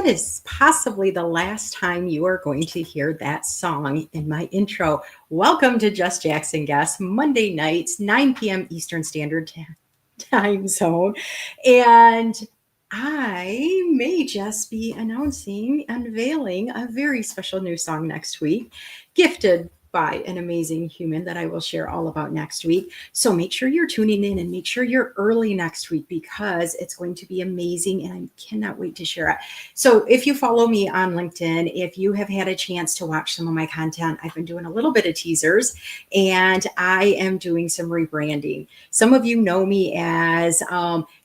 that is possibly the last time you are going to hear that song in my intro. Welcome to Just Jackson Guest, Monday nights, 9 p.m. Eastern Standard Time Zone. And I may just be unveiling a very special new song next week, gifted by an amazing human that I will share all about next week. So make sure you're tuning in and make sure you're early next week because it's going to be amazing and I cannot wait to share it. So if you follow me on LinkedIn, if you have had a chance to watch some of my content, I've been doing a little bit of teasers and I am doing some rebranding. Some of you know me as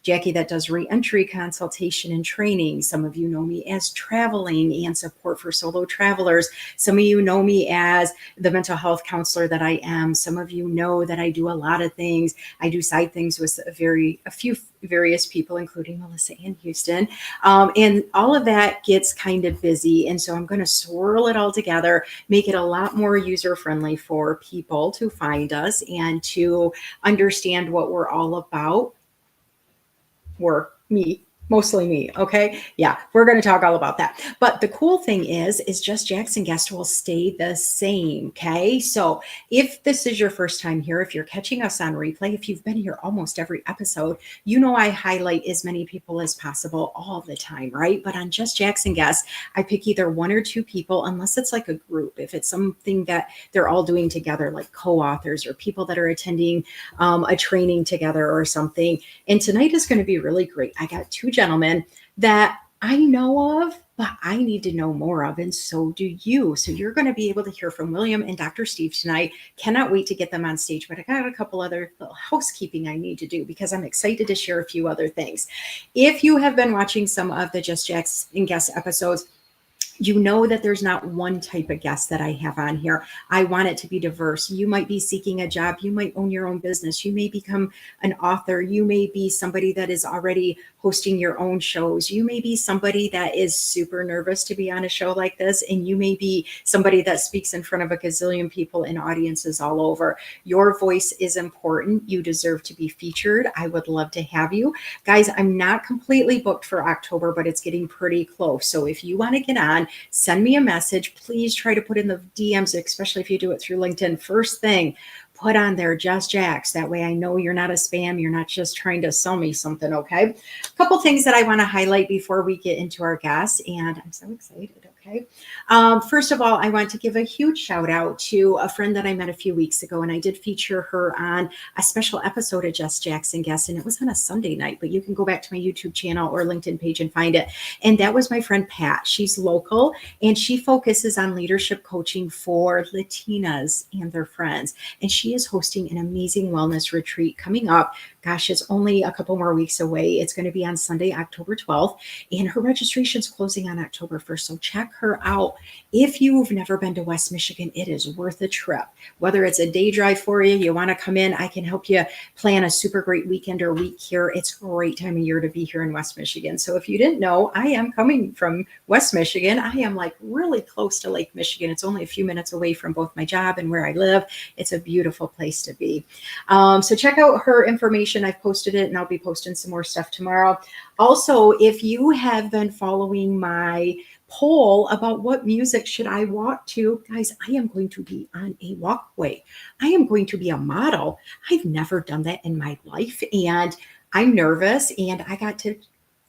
Jackie that does reentry consultation and training. Some of you know me as traveling and support for solo travelers. Some of you know me as the mental health counselor that I am. Some of you know that I do a lot of things. I do side things with a few various people, including Melissa and Houston. And all of that gets kind of busy. And so I'm going to swirl it all together, make it a lot more user-friendly for people to find us and to understand what we're all about. Mostly me. Okay. Yeah. We're going to talk all about that. But the cool thing is Just Jackson Guest will stay the same. Okay. So if this is your first time here, if you're catching us on replay, if you've been here almost every episode, you know, I highlight as many people as possible all the time, right? But on Just Jackson Guest, I pick either one or two people, unless it's like a group, if it's something that they're all doing together, like co-authors or people that are attending a training together or something. And tonight is going to be really great. I got two gentlemen that I know of, but I need to know more of, and so do you. So you're going to be able to hear from William and Dr. Steve tonight. Cannot wait to get them on stage, but I got a couple other little housekeeping I need to do because I'm excited to share a few other things. If you have been watching some of the Just Jackson Guest episodes, you know that there's not one type of guest that I have on here. I want it to be diverse. You might be seeking a job. You might own your own business. You may become an author. You may be somebody that is already hosting your own shows. You may be somebody that is super nervous to be on a show like this. And you may be somebody that speaks in front of a gazillion people and audiences all over. Your voice is important. You deserve to be featured. I would love to have you. Guys, I'm not completely booked for October, but it's getting pretty close. So if you want to get on, send me a message. Please try to put in the DMs, especially if you do it through LinkedIn. First thing, put on there Just Jax. That way I know you're not a spam. You're not just trying to sell me something, okay? A couple things that I want to highlight before we get into our guests, and I'm so excited, okay? First of all, I want to give a huge shout out to a friend that I met a few weeks ago, and I did feature her on a special episode of Just Jackson Guest, and it was on a Sunday night, but you can go back to my YouTube channel or LinkedIn page and find it. And that was my friend Pat. She's local, and she focuses on leadership coaching for Latinas and their friends. And she is hosting an amazing wellness retreat coming up. Gosh, it's only a couple more weeks away. It's going to be on Sunday, October 12th, and her registration's closing on October 1st. So check her out. If you've never been to West Michigan, it is worth a trip. Whether it's a day drive for you, you want to come in, I can help you plan a super great weekend or week here. It's a great time of year to be here in West Michigan. So if you didn't know, I am coming from West Michigan. I am like really close to Lake Michigan. It's only a few minutes away from both my job and where I live. It's a beautiful place to be. So check out her information. I've posted it and I'll be posting some more stuff tomorrow. Also, if you have been following my poll about what music should I walk to, guys, I am going to be on a walkway. I am going to be a model. I've never done that in my life and I'm nervous, and I got to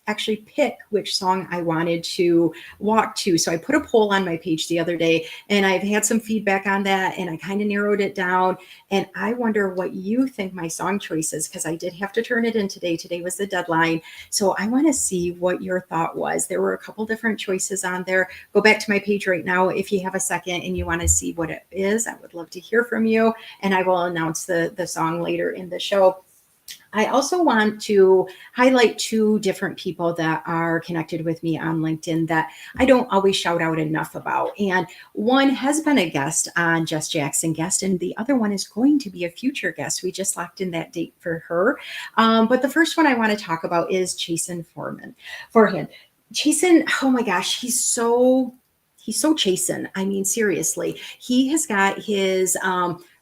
actually pick which song I wanted to walk to. So I put a poll on my page the other day, and I've had some feedback on that, and I kind of narrowed it down. And I wonder what you think my song choice is, because I did have to turn it in today. Today was the deadline. So I want to see what your thought was. There were a couple different choices on there. Go back to my page right now if you have a second and you want to see what it is. I would love to hear from you, and I will announce the song later in the show. I also want to highlight two different people that are connected with me on LinkedIn that I don't always shout out enough about. And one has been a guest on Just Jackson Guest, and the other one is going to be a future guest. We just locked in that date for her. But the first one I want to talk about is Jason Forehand. Jason, oh my gosh, he's so Chasen. I mean, seriously, he has got his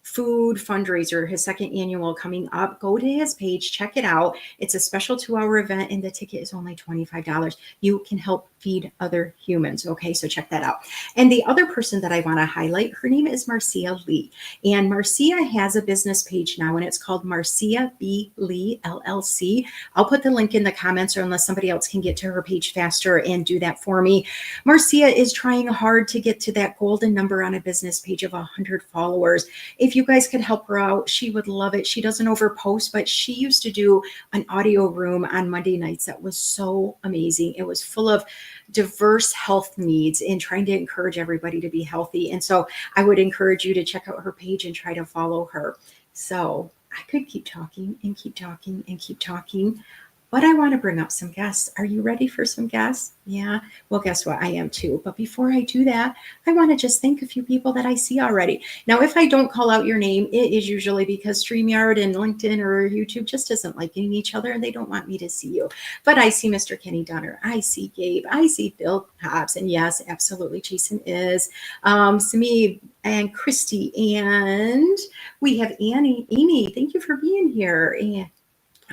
food fundraiser, his second annual coming up. Go to his page, check it out. It's a special 2-hour event and the ticket is only $25. You can help feed other humans. Okay, so check that out. And the other person that I want to highlight, her name is Marcia Lee. And Marcia has a business page now and it's called Marcia B. Lee LLC. I'll put the link in the comments, or unless somebody else can get to her page faster and do that for me. Marcia is trying hard to get to that golden number on a business page of 100 followers. If you guys could help her out, she would love it. She doesn't overpost, but she used to do an audio room on Monday nights that was so amazing. It was full of diverse health needs and trying to encourage everybody to be healthy. And so I would encourage you to check out her page and try to follow her. So I could keep talking and keep talking and keep talking, but I want to bring up some guests. Are you ready for some guests? Yeah. Well, guess what? I am too. But before I do that, I want to just thank a few people that I see already. Now, if I don't call out your name, it is usually because StreamYard and LinkedIn or YouTube just isn't liking each other and they don't want me to see you. But I see Mr. Kenny Dunner. I see Gabe. I see Bill Hobbs. And yes, absolutely, Jason is. Sami and Christy. And we have Annie. Amy, thank you for being here. And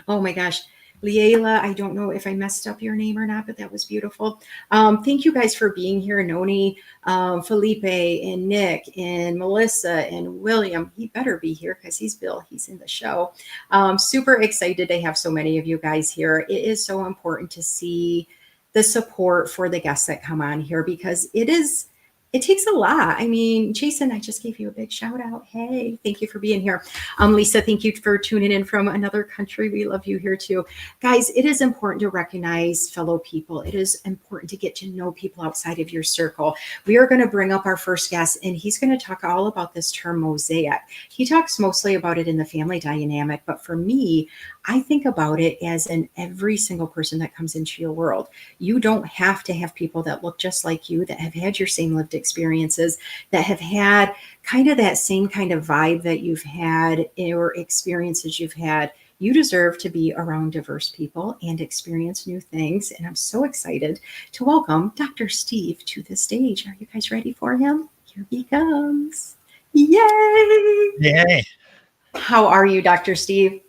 oh my gosh. Liela, I don't know if I messed up your name or not, but that was beautiful. Thank you guys for being here. Noni, Felipe, and Nick, and Melissa, and William. He better be here because he's Bill. He's in the show. Super excited to have so many of you guys here. It is so important to see the support for the guests that come on here because it takes a lot. I mean, Jason, I just gave you a big shout out. Hey, thank you for being here. Lisa, thank you for tuning in from another country. We love you here too. Guys, it is important to recognize fellow people. It is important to get to know people outside of your circle. We are going to bring up our first guest, and he's going to talk all about this term mosaic. He talks mostly about it in the family dynamic, but for me, I think about it as in every single person that comes into your world. You don't have to have people that look just like you, that have had your same lived experiences, that have had kind of that same kind of vibe that you've had or experiences you've had. You deserve to be around diverse people and experience new things. And I'm so excited to welcome Dr. Steve to the stage. Are you guys ready for him? Here he comes. Yay! Yay. How are you, Dr. Steve?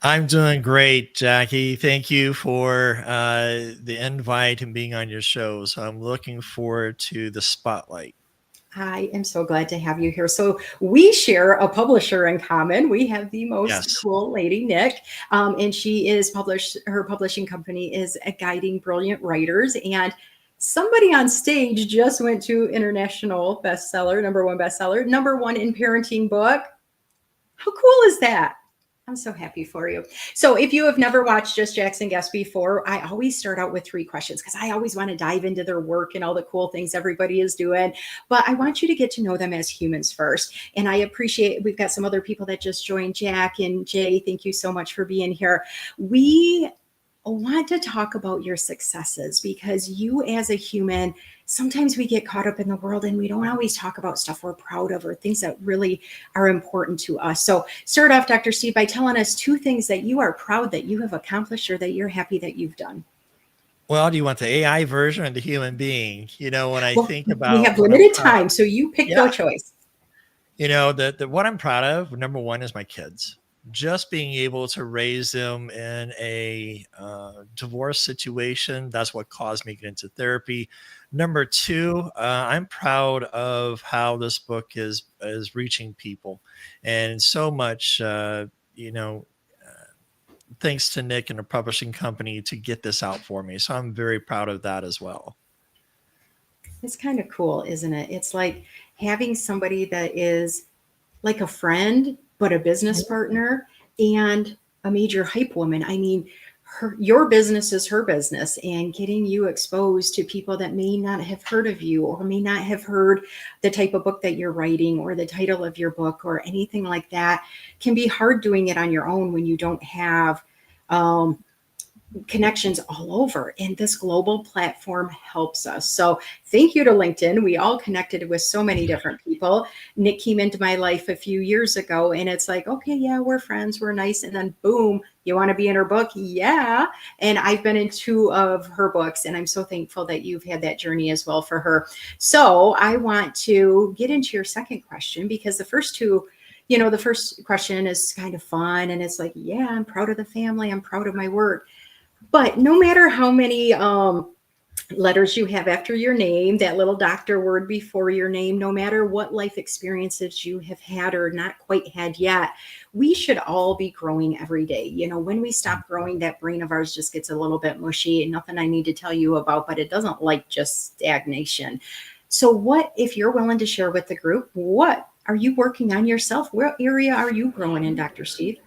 I'm doing great, Jackie. Thank you for the invite and being on your show. So I'm looking forward to the spotlight. I am so glad to have you here. So we share a publisher in common. We have the most cool lady, Nick, and she is her publishing company is Guiding Brilliant Writers. And somebody on stage just went to international bestseller, #1 bestseller, #1 in parenting book. How cool is that? I'm so happy for you. So if you have never watched Just Jackson Guest before, I always start out with 3 questions because I always want to dive into their work and all the cool things everybody is doing. But I want you to get to know them as humans first. And I appreciate, we've got some other people that just joined, Jack and Jay. Thank you so much for being here. We want to talk about your successes because you as a human, sometimes we get caught up in the world and we don't always talk about stuff we're proud of or things that really are important to us. So start off, Dr. Steve, by telling us 2 things that you are proud that you have accomplished or that you're happy that you've done. Well, do you want the AI version or the human being? You know, when I think about, we have limited time, so you pick your choice. You know, what I'm proud of, #1 is my kids. Just being able to raise them in a divorce situation, that's what caused me to get into therapy. #2, I'm proud of how this book is reaching people, and so much, thanks to Nick and the publishing company to get this out for me. So I'm very proud of that as well. It's kind of cool, isn't it? It's like having somebody that is like a friend, but a business partner and a major hype woman. I mean, your business is her business, and getting you exposed to people that may not have heard of you or may not have heard the type of book that you're writing or the title of your book or anything like that can be hard doing it on your own when you don't have connections all over, and this global platform helps us. So thank you to LinkedIn. We all connected with so many different people. Nick came into my life a few years ago, and it's like, okay, yeah, we're friends, we're nice, and then boom, you want to be in her book? Yeah. And I've been in 2 of her books, and I'm so thankful that you've had that journey as well for her. So I want to get into your second question because the first 2 The first question is kind of fun and it's like, yeah, I'm proud of the family, I'm proud of my work. But no matter how many letters you have after your name, that little doctor word before your name, no matter what life experiences you have had or not quite had yet, we should all be growing every day. When we stop growing, that brain of ours just gets a little bit mushy. Nothing I need to tell you about, but it doesn't like just stagnation. So, what, if you're willing to share with the group, what are you working on yourself? What area are you growing in, Dr. Steve?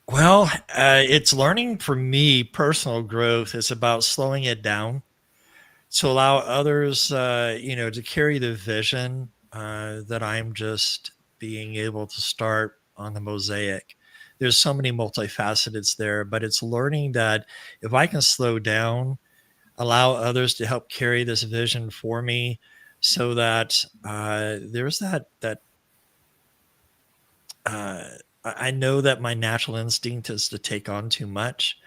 Well, it's learning for me, personal growth is about slowing it down to allow others, to carry the vision that I'm just being able to start on the mosaic. There's so many multifacets there, but it's learning that if I can slow down, allow others to help carry this vision for me, so that there's that uh, I know that my natural instinct is to take on too much.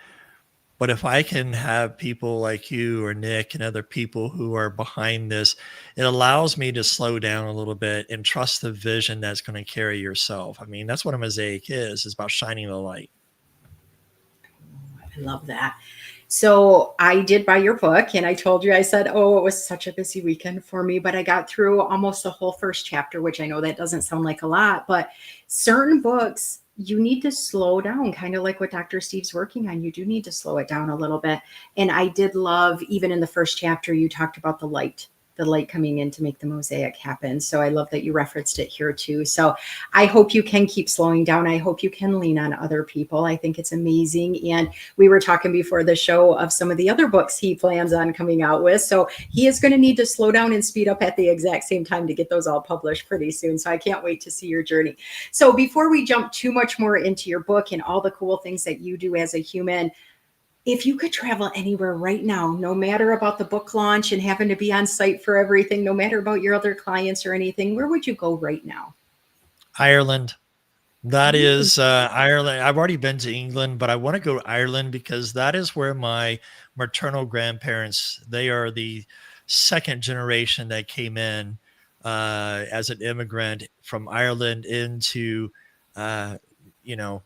But if I can have people like you or Nick and other people who are behind this, it allows me to slow down a little bit and trust the vision that's going to carry yourself. I mean, that's what a mosaic is about shining the light. I love that. So I did buy your book and I told you, I said, oh, it was such a busy weekend for me, but I got through almost the whole first chapter, which I know that doesn't sound like a lot, but certain books, you need to slow down, kind of like what Dr. Steve's working on. You do need to slow it down a little bit. And I did love, even in the first chapter, you talked about the light coming in to make the mosaic happen. So I love that you referenced it here too. So I hope you can keep slowing down. I hope you can lean on other people. I think it's amazing. And we were talking before the show of some of the other books he plans on coming out with. So he is going to need to slow down and speed up at the exact same time to get those all published pretty soon. So I can't wait to see your journey. So before we jump too much more into your book and all the cool things that you do as a human, if you could travel anywhere right now, no matter about the book launch and having to be on site for everything, no matter about your other clients or anything, where would you go right now? Ireland. That is Ireland. I've already been to England, but I want to go to Ireland because that is where my maternal grandparents, they are the second generation that came in as an immigrant from Ireland into, uh, you know,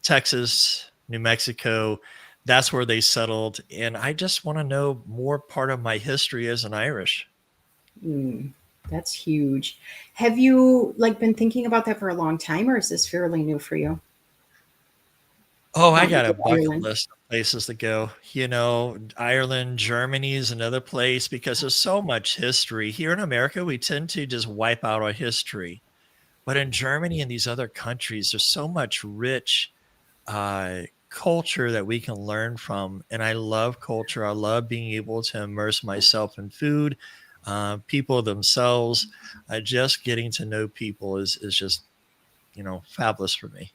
Texas, New Mexico. That's where they settled. And I just want to know more part of my history as an Irish. Mm, that's huge. Have you been thinking about that for a long time, or is this fairly new for you? Oh, I Wanting got to a go to bucket Ireland? list of places to go. Ireland, Germany is another place because there's so much history. Here in America, we tend to just wipe out our history. But in Germany and these other countries, there's so much rich culture that we can learn from. And I love culture. I love being able to immerse myself in food, people themselves. Just getting to know people is just, fabulous for me.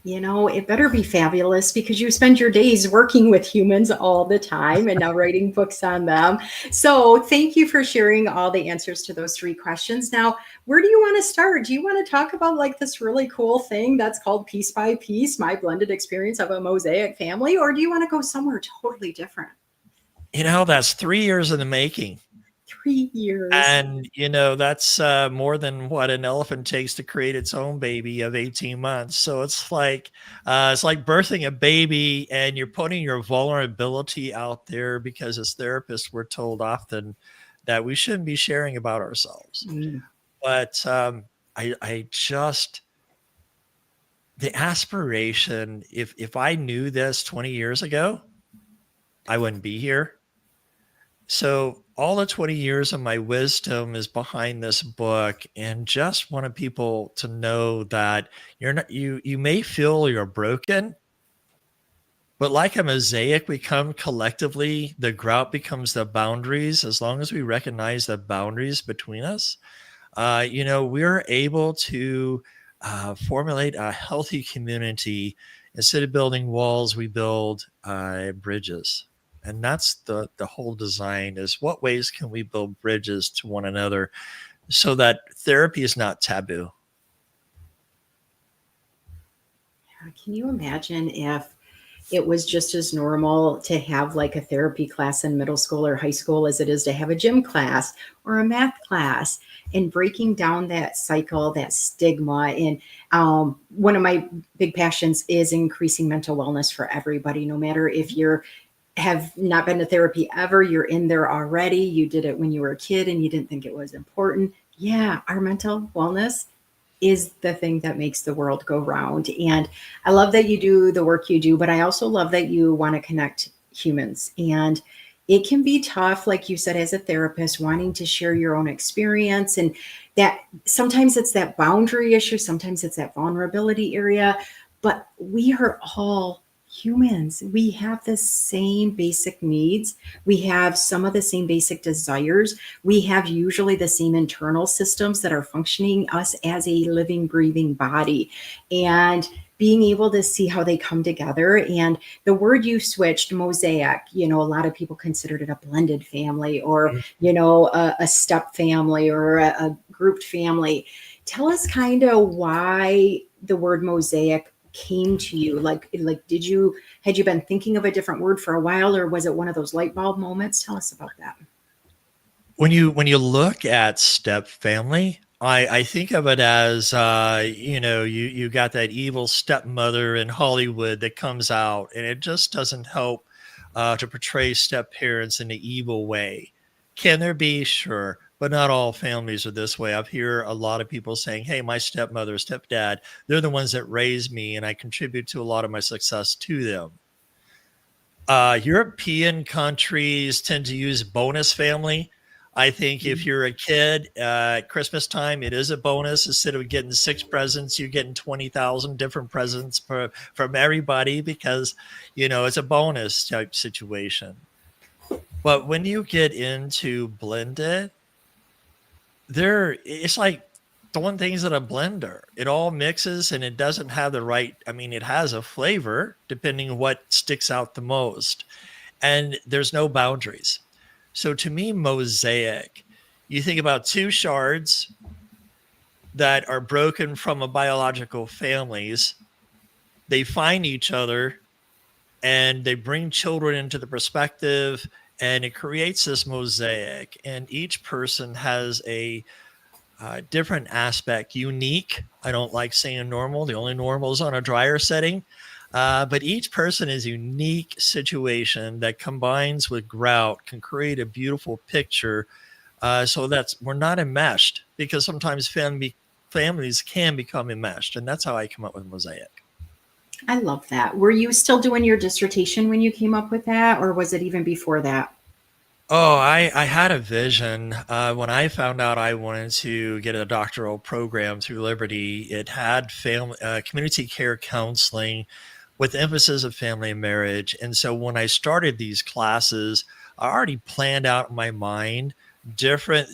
It better be fabulous because you spend your days working with humans all the time and now writing books on them. So, thank you for sharing all the answers to those three questions. Now, where do you want to start? Do you want to talk about this really cool thing that's called Piece by Piece, my blended experience of a mosaic family? Or do you want to go somewhere totally different? That's 3 years in the making. 3 years. And, that's more than what an elephant takes to create its own baby of 18 months. So it's like birthing a baby and you're putting your vulnerability out there because as therapists, we're told often that we shouldn't be sharing about ourselves. Mm. But I just, the aspiration, if I knew this 20 years ago, I wouldn't be here. So all the 20 years of my wisdom is behind this book and just wanted people to know that you may feel you're broken, but like a mosaic, we come collectively, the grout becomes the boundaries. As long as we recognize the boundaries between us, we're able to formulate a healthy community. Instead of building walls, we build bridges. And that's the whole design is what ways can we build bridges to one another so that therapy is not taboo. Can you imagine if it was just as normal to have like a therapy class in middle school or high school as it is to have a gym class or a math class, and breaking down that cycle, that stigma. And one of my big passions is increasing mental wellness for everybody, no matter if you're have not been to therapy ever, you're in there already, you did it when you were a kid and you didn't think it was important. Yeah, our mental wellness is the thing that makes the world go round. And I love that you do the work you do, but I also love that you want to connect humans. And it can be tough, like you said, as a therapist, wanting to share your own experience. And that sometimes it's that boundary issue, sometimes it's that vulnerability area, but we are all humans. We have the same basic needs. We have some of the same basic desires. We have usually the same internal systems that are functioning us as a living, breathing body. And being able to see how they come together. And the word you switched, mosaic, a lot of people considered it a blended family, or, a step family, or a grouped family. Tell us kind of why the word mosaic came to you. Like had you been thinking of a different word for a while, or was it one of those light bulb moments? Tell us about that. When you look at step family, I think of it as you got that evil stepmother in Hollywood that comes out, and it just doesn't help to portray step parents in an evil way. Can there be? Sure, but not all families are this way. I've hear a lot of people saying, "Hey, my stepmother, stepdad, they're the ones that raised me, and I contribute to a lot of my success to them." European countries tend to use bonus family. I think if you're a kid at Christmas time, it is a bonus. Instead of getting 6 presents, you're getting 20,000 different presents from everybody because, it's a bonus type situation. But when you get into blended, it's like throwing things in a blender. It all mixes and it doesn't have the right, I mean, it has a flavor depending on what sticks out the most, and there's no boundaries. So to me, mosaic, you think about two shards that are broken from a biological families. They find each other and they bring children into the perspective, and it creates this mosaic. And each person has a different aspect, unique. I don't like saying normal. The only normal is on a dryer setting. But each person is a unique situation that combines with grout can create a beautiful picture. So that's we're not enmeshed because sometimes families can become enmeshed, and that's how I come up with mosaic. I love that. Were you still doing your dissertation when you came up with that, or was it even before that? Oh, I had a vision when I found out I wanted to get a doctoral program through Liberty. It had community care counseling with emphasis of family and marriage. And so when I started these classes, I already planned out in my mind different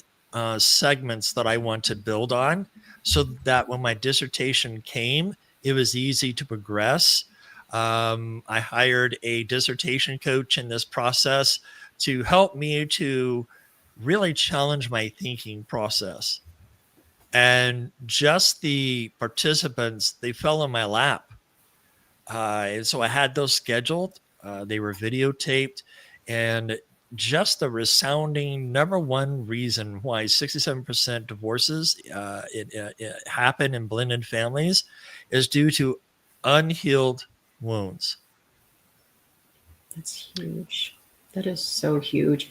segments that I want to build on so that when my dissertation came, it was easy to progress. I hired a dissertation coach in this process to help me to really challenge my thinking process. And just the participants, they fell in my lap. And so I had those scheduled. They were videotaped, and just the resounding number one reason why 67% divorces it happen in blended families is due to unhealed wounds. That's huge. That is so huge.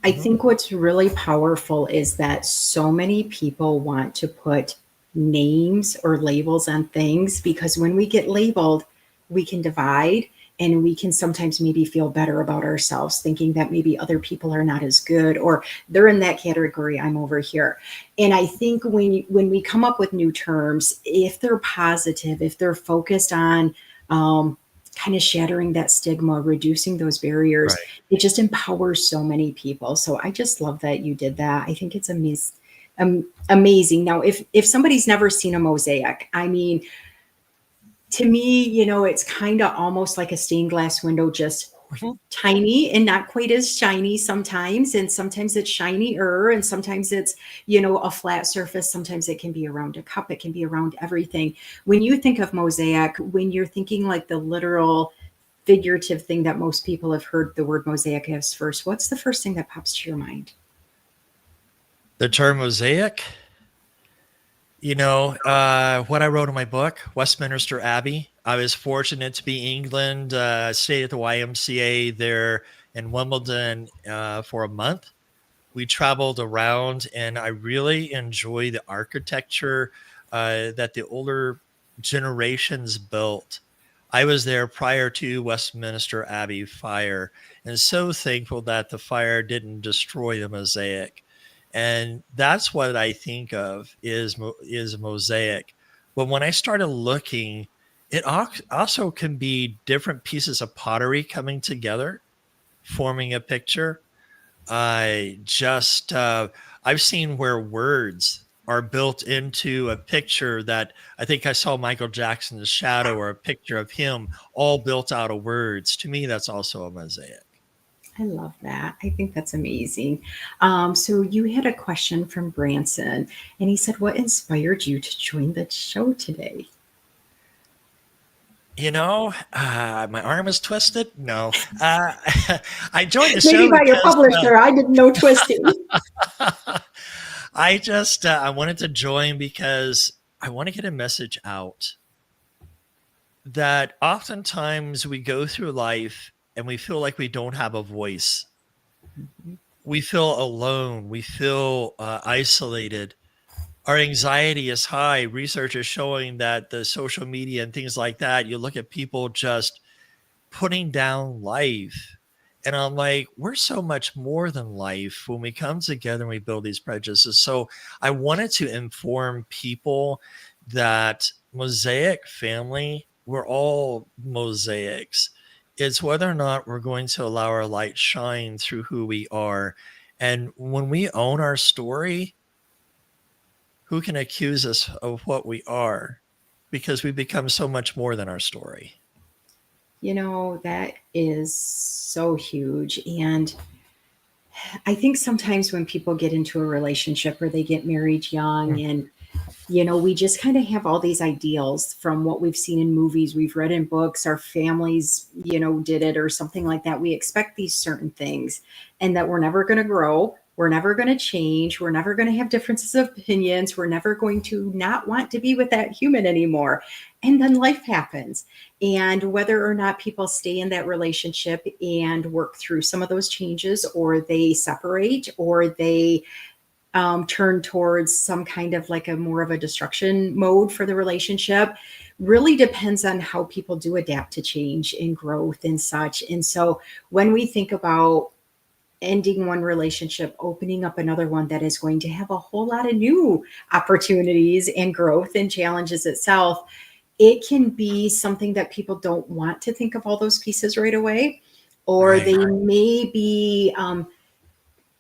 I Mhm. think what's really powerful is that so many people want to put names or labels on things, because when we get labeled, we can divide, and we can sometimes maybe feel better about ourselves, thinking that maybe other people are not as good, or they're in that category, I'm over here. And I think when we come up with new terms, if they're positive, if they're focused on kind of shattering that stigma, reducing those barriers, Right. it just empowers so many people. So I just love that you did that. I think it's amazing. Now, if somebody's never seen a mosaic, I mean, to me, it's kind of almost like a stained glass window, just Mhm. tiny and not quite as shiny sometimes. And sometimes it's shinier, and sometimes it's, a flat surface. Sometimes it can be around a cup. It can be around everything. When you think of mosaic, when you're thinking like the literal figurative thing that most people have heard the word mosaic as first, what's the first thing that pops to your mind? The term mosaic, what I wrote in my book, Westminster Abbey. I was fortunate to be in England, stayed at the YMCA there in Wimbledon for a month. We traveled around, and I really enjoy the architecture that the older generations built. I was there prior to Westminster Abbey fire, and so thankful that the fire didn't destroy the mosaic. And that's what I think of is a mosaic. But when I started looking, it also can be different pieces of pottery coming together, forming a picture. I just I've seen where words are built into a picture that I think I saw Michael Jackson's shadow or a picture of him all built out of words. To me, that's also a mosaic. I love that. I think that's amazing. So you had a question from Branson, and he said, "What inspired you to join the show today?" My arm is twisted. No, I joined the Maybe show by your because publisher. I didn't know twisting. I wanted to join because I want to get a message out that oftentimes we go through life and we feel like we don't have a voice. We feel alone. We feel isolated. Our anxiety is high. Research is showing that the social media and things like that, you look at people just putting down life. And I'm like, we're so much more than life when we come together and we build these prejudices. So I wanted to inform people that Mosaic family, we're all mosaics. It's whether or not we're going to allow our light shine through who we are. And when we own our story, who can accuse us of what we are? Because we become so much more than our story. That is so huge. And I think sometimes when people get into a relationship or they get married young, and we just kind of have all these ideals from what we've seen in movies, we've read in books, our families, did it or something like that. We expect these certain things, and that we're never going to grow. We're never going to change. We're never going to have differences of opinions. We're never going to not want to be with that human anymore. And then life happens. And whether or not people stay in that relationship and work through some of those changes, or they separate, or they turn towards some kind of like a more of a destruction mode for the relationship, really depends on how people do adapt to change and growth and such. And so when we think about ending one relationship, opening up another one that is going to have a whole lot of new opportunities and growth and challenges itself, it can be something that people don't want to think of all those pieces right away, or Right.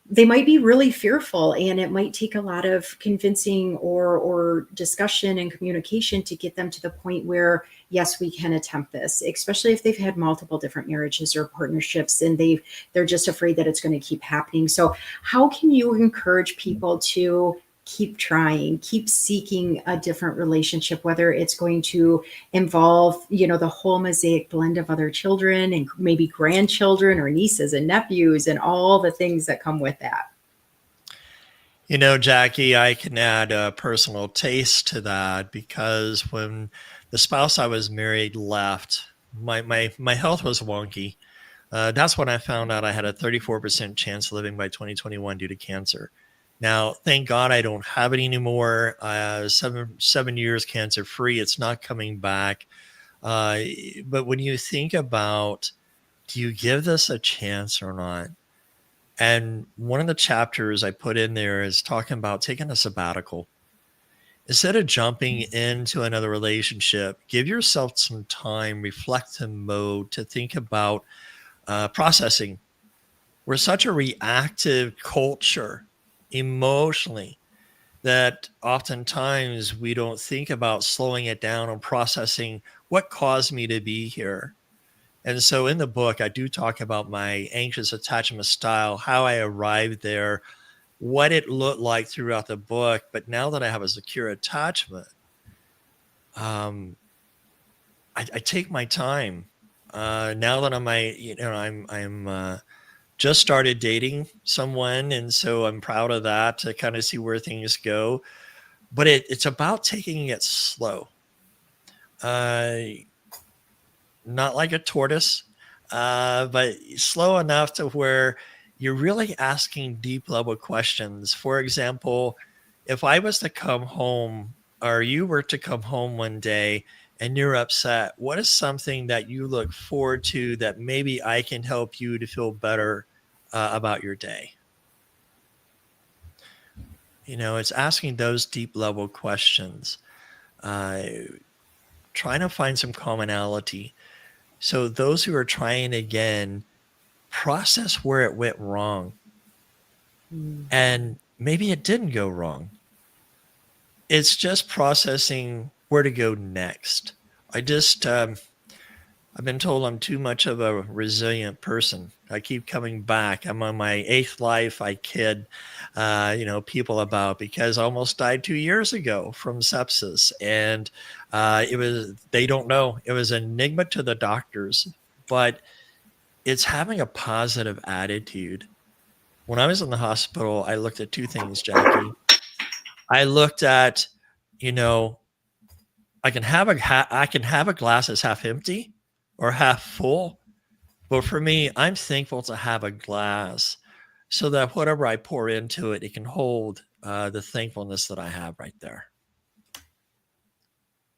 they might be really fearful, and it might take a lot of convincing or discussion and communication to get them to the point where yes, we can attempt this, especially if they've had multiple different marriages or partnerships, and they're just afraid that it's going to keep happening. So how can you encourage people to keep trying, keep seeking a different relationship, whether it's going to involve, the whole mosaic blend of other children and maybe grandchildren or nieces and nephews and all the things that come with that? Jackie, I can add a personal taste to that because when the spouse I was married left, my health was wonky. That's when I found out I had a 34% chance of living by 2021 due to cancer. Now, thank God I don't have it anymore. 7 years cancer free. It's not coming back. Uh, but when you think about, do you give this a chance or not? And one of the chapters I put in there is talking about taking a sabbatical. Instead of jumping into another relationship, give yourself some time, reflective mode to think about processing. We're such a reactive culture emotionally that oftentimes we don't think about slowing it down and processing what caused me to be here. And so in the book, I do talk about my anxious attachment style, how I arrived there, what it looked like throughout the book. But now that I have a secure attachment, um, I take my time. Now that I'm just started dating someone, and so I'm proud of that to kind of see where things go. But it's about taking it slow, uh, not like a tortoise, but slow enough to where you're really asking deep level questions. For example, if I was to come home, or you were to come home one day and you're upset, what is something that you look forward to that maybe I can help you to feel better about your day? It's asking those deep level questions, uh, trying to find some commonality. So those who are trying again, process where it went wrong. Mm. And maybe it didn't go wrong. It's just processing where to go next. I just, I've been told I'm too much of a resilient person. I keep coming back. I'm on my eighth life. I kid, people about because I almost died 2 years ago from sepsis, and they don't know. It was an enigma to the doctors, but it's having a positive attitude. When I was in the hospital, I looked at two things, Jackie. I looked at, you know, I can have a glass that's half empty or half full. But for me, I'm thankful to have a glass so that whatever I pour into it, it can hold the thankfulness that I have right there.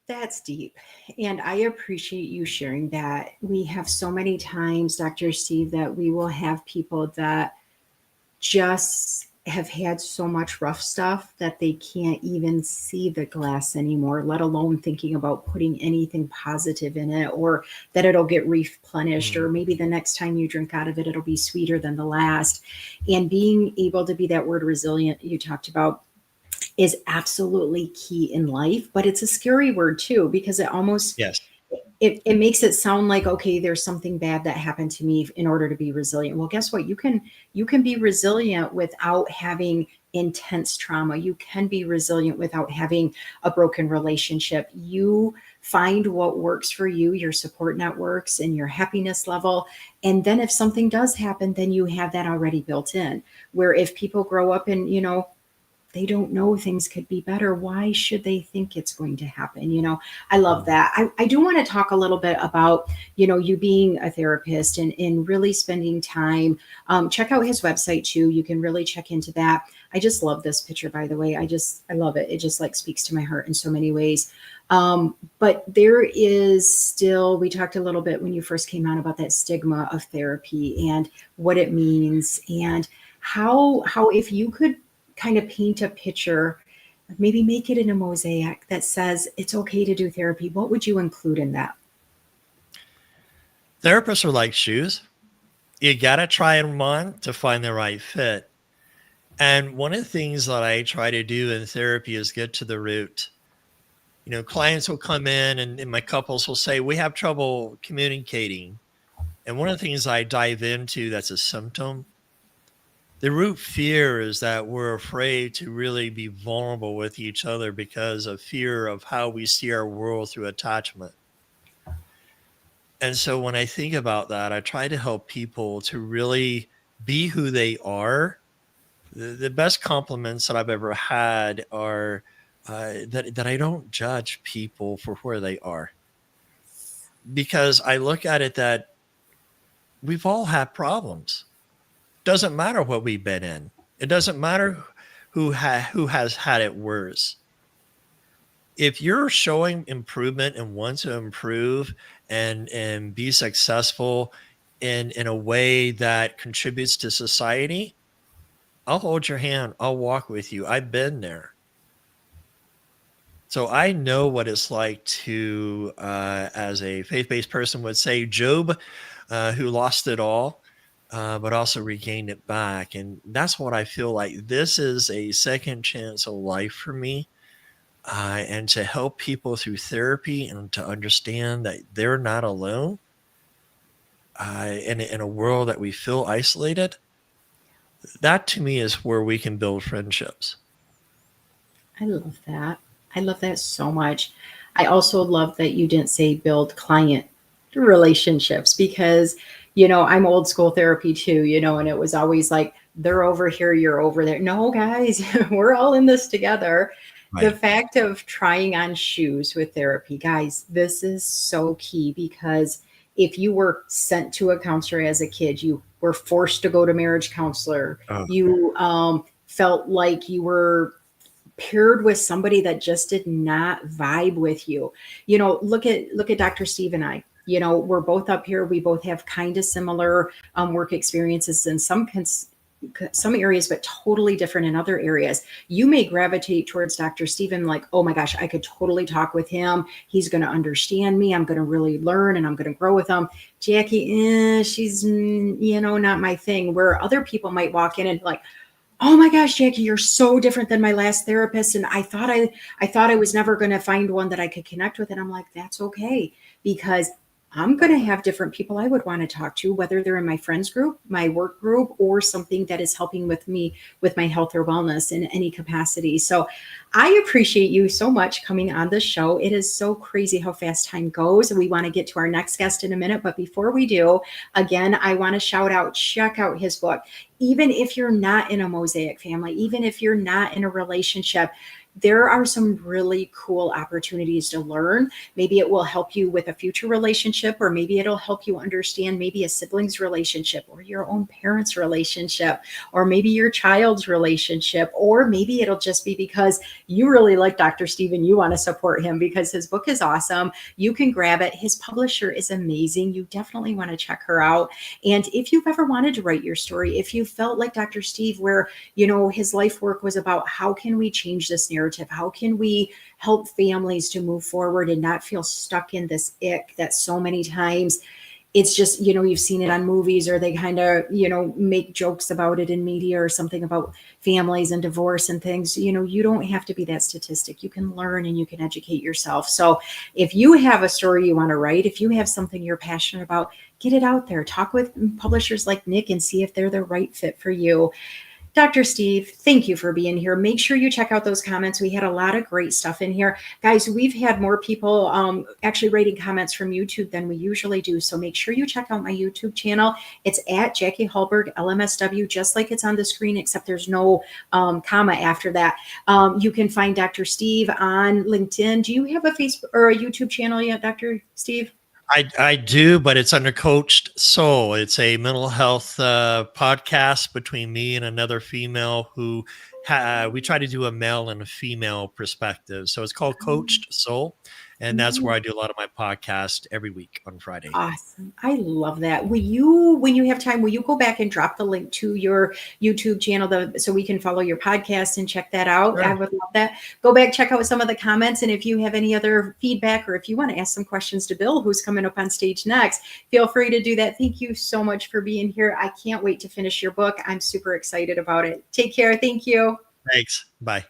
That's deep. And I appreciate you sharing that. We have so many times, Dr. Steve, that we will have people that just have had so much rough stuff that they can't even see the glass anymore, let alone thinking about putting anything positive in it or that it'll get replenished, Mm. or maybe the next time you drink out of it, it'll be sweeter than the last. And being able to be that word resilient you talked about is absolutely key in life, but it's a scary word too because it almost Yes. it makes it sound like, okay, there's something bad that happened to me in order to be resilient. Well, guess what, you can be resilient without having intense trauma. You can be resilient without having a broken relationship. You find what works for you, your support networks and your happiness level, and then if something does happen, then you have that already built in. Where if people grow up and they don't know things could be better, why should they think it's going to happen? I love Mm. that. I do want to talk a little bit about you being a therapist and really spending time. Check out his website too. You can really check into that. I just love this picture, by the way. I love it. It just like speaks to my heart in so many ways. But there is still, we talked a little bit when you first came on about that stigma of therapy and what it means, and how if you could kind of paint a picture, maybe make it in a mosaic that says it's okay to do therapy, what would you include in that? Therapists are like shoes. You got to try them on to find the right fit. And one of the things that I try to do in therapy is get to the root. Clients will come in and my couples will say, we have trouble communicating. And one of the things I dive into that's a symptom, the root fear is that we're afraid to really be vulnerable with each other because of fear of how we see our world through attachment. And so when I think about that, I try to help people to really be who they are. The best compliments that I've ever had are that I don't judge people for where they are, because I look at it that we've all had problems. Doesn't matter what we've been in. It doesn't matter who has had it worse. If you're showing improvement and want to improve and be successful in a way that contributes to society, I'll hold your hand. I'll walk with you. I've been there. So I know what it's like to, as a faith-based person would say, Job, who lost it all, but also regained it back. And that's what I feel like. This is a second chance of life for me. And to help people through therapy and to understand that they're not alone in a world that we feel isolated, that to me is where we can build friendships. I love that. I love that so much. I also love that you didn't say build client. relationships, because I'm old school therapy too, and it was always like, they're over here, you're over there. No, guys, we're all in this together. The Right. fact of trying on shoes with therapy, guys, this is so key, because if you were sent to a counselor as a kid, you were forced to go to marriage counselor, Oh, you felt like you were paired with somebody that just did not vibe with you. Look at Dr. Steve and I. We're both up here. We both have kind of similar work experiences in some areas, but totally different in other areas. You may gravitate towards Dr. Steven like, oh my gosh, I could totally talk with him. He's going to understand me. I'm going to really learn and I'm going to grow with him. Jackie, she's, not my thing. Where other people might walk in and like, oh my gosh, Jackie, you're so different than my last therapist. And I thought I was never going to find one that I could connect with. And I'm like, that's okay, because I'm going to have different people I would want to talk to, whether they're in my friends group, my work group, or something that is helping with me with my health or wellness in any capacity. So I appreciate you so much coming on the show. It is so crazy how fast time goes. We want to get to our next guest in a minute. But before we do, again, I want to check out his book. Even if you're not in a mosaic family, even if you're not in a relationship, there are some really cool opportunities to learn. Maybe it will help you with a future relationship, or maybe it'll help you understand maybe a sibling's relationship, or your own parents' relationship, or maybe your child's relationship, or maybe it'll just be because you really like Dr. Steven, you want to support him because his book is awesome. You can grab it. His publisher is amazing. You definitely want to check her out. And if you've ever wanted to write your story, if you felt like Dr. Steve, where his life work was about how can we change this narrative? How can we help families to move forward and not feel stuck in this ick that so many times it's just, you've seen it on movies, or they kind of, make jokes about it in media or something about families and divorce and things. You don't have to be that statistic. You can learn and you can educate yourself. So if you have a story you want to write, if you have something you're passionate about, get it out there. Talk with publishers like Nick and see if they're the right fit for you. Dr. Steve, thank you for being here. Make sure you check out those comments. We had a lot of great stuff in here. Guys, we've had more people actually writing comments from YouTube than we usually do. So make sure you check out my YouTube channel. It's at Jackie Hallberg, LMSW, just like it's on the screen, except there's no comma after that. You can find Dr. Steve on LinkedIn. Do you have a Facebook or a YouTube channel yet, Dr. Steve? I do, but it's under Coached Soul. It's a mental health podcast between me and another female who we try to do a male and a female perspective. So it's called Coached Soul. And that's where I do a lot of my podcast every week on Friday. Awesome. I love that. When you have time, will you go back and drop the link to your YouTube channel so we can follow your podcast and check that out? Sure. I would love that. Go back, check out some of the comments. And if you have any other feedback, or if you want to ask some questions to Bill, who's coming up on stage next, feel free to do that. Thank you so much for being here. I can't wait to finish your book. I'm super excited about it. Take care. Thank you. Thanks. Bye.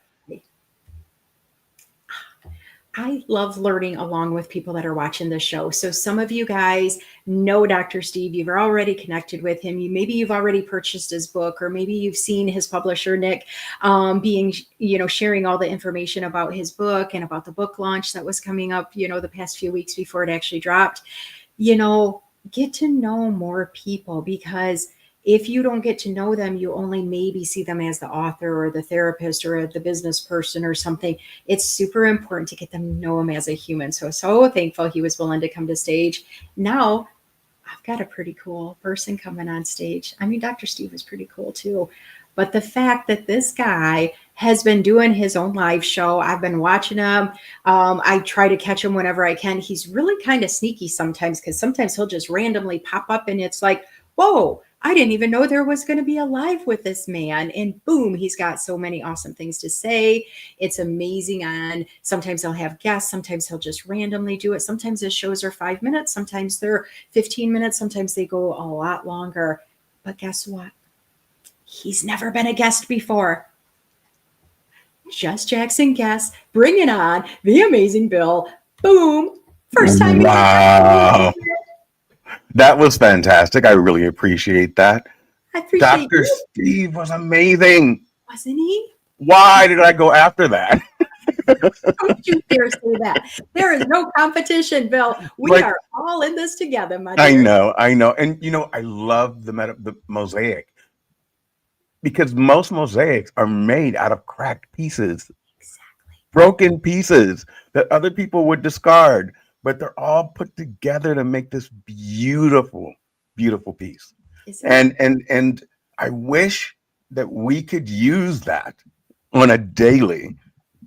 I love learning along with people that are watching the show. So some of you guys know Dr. Steve. You've already connected with him. Maybe you've already purchased his book, or maybe you've seen his publisher, Nick, sharing all the information about his book and about the book launch that was coming up, the past few weeks before it actually dropped. Get to know more people, because if you don't get to know them, you only maybe see them as the author or the therapist or the business person or something. It's super important to get them to know him as a human. So thankful he was willing to come to stage. Now I've got a pretty cool person coming on stage. I mean, Dr. Steve was pretty cool too. But the fact that this guy has been doing his own live show, I've been watching him. I try to catch him whenever I can. He's really kind of sneaky sometimes, because sometimes he'll just randomly pop up and it's like, whoa, I didn't even know there was going to be a live with this man. And boom, he's got so many awesome things to say. It's amazing. And sometimes he'll have guests. Sometimes he'll just randomly do it. Sometimes his shows are 5 minutes. Sometimes they're 15 minutes. Sometimes they go a lot longer. But guess what? He's never been a guest before. Just Jackson guests. Bring it on. The amazing Bill. Boom. First time. Wow. That was fantastic. I really appreciate that. I appreciate Dr. Steve was amazing. Wasn't he? Why did I go after that? Don't you dare say that. There is no competition, Bill. We Like, are all in this together, my I dear. know, I know. And I love the mosaic, because most mosaics are made out of cracked pieces, Exactly. broken pieces that other people would discard, but they're all put together to make this beautiful, beautiful piece. Isn't it? And I wish that we could use that on a daily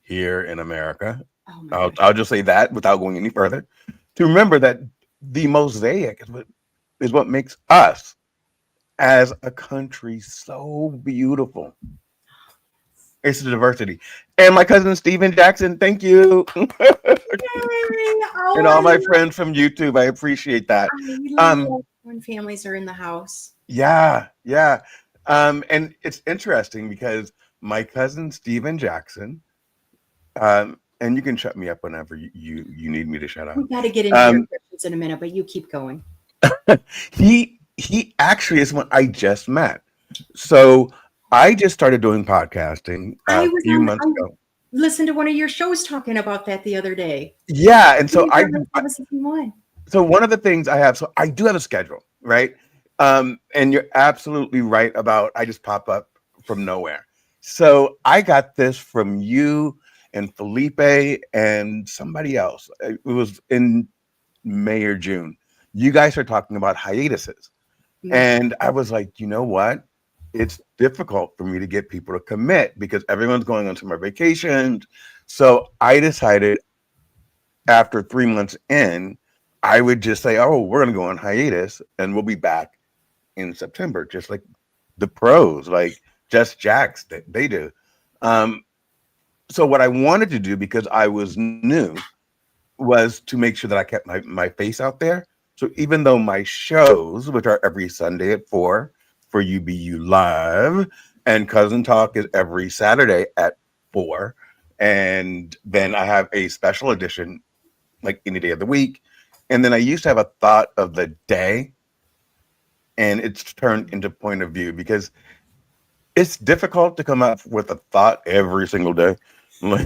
here in America. Oh my I'll, gosh. I'll just say that without going any further, to remember that the mosaic is what makes us as a country so beautiful. It's the diversity. And my cousin Steven Jackson, thank you. Yay! Oh, And all my friends from YouTube, I appreciate that. I Um, love when families are in the house. yeah, yeah. And it's interesting because my cousin Steven Jackson, and you can shut me up whenever you need me to shut up. We got to get into your Um, questions in a minute, but you keep going. he actually is one I just met. So I just started doing podcasting I a was few on, months I ago. listened to one of your shows talking about that the other day. Yeah, and so You I never told us if you won. so one of the things I have, so I do have a schedule, right? And you're absolutely right about I just pop up from nowhere. So I got this from you and Felipe and somebody else. It was in May or June. You guys are talking about hiatuses. Mm. And I was like, you know what? It's difficult for me to get people to commit because everyone's going on summer vacations. So I decided after 3 months in, I would just say, oh, we're going to go on hiatus and we'll be back in September, just like the pros, like Just Jax, they do. Um, so what I wanted to do, because I was new, was to make sure that I kept my face out there. So even though my shows, which are every Sunday at 4 for UBU Live, and Cousin Talk is every Saturday at 4, and then I have a special edition like any day of the week. And then I used to have a thought of the day, and it's turned into point of view because it's difficult to come up with a thought every single day. My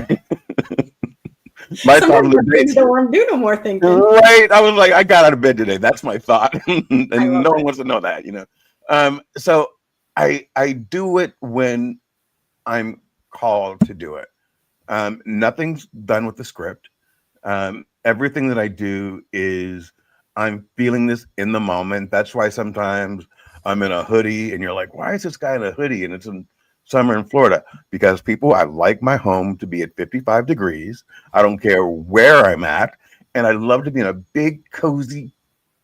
thought Sometimes of your the baby day, don't want to do no more thinking. right? I was like, I got out of bed today. That's my thought, I and love no one it. wants to know that. So I do it when I'm called to do it. Nothing's done with the script. Everything that I do is I'm feeling this in the moment. That's why sometimes I'm in a hoodie and you're like, why is this guy in a hoodie? And it's in summer in Florida. Because people, I like my home to be at 55 degrees. I don't care where I'm at. And I love to be in a big, cozy,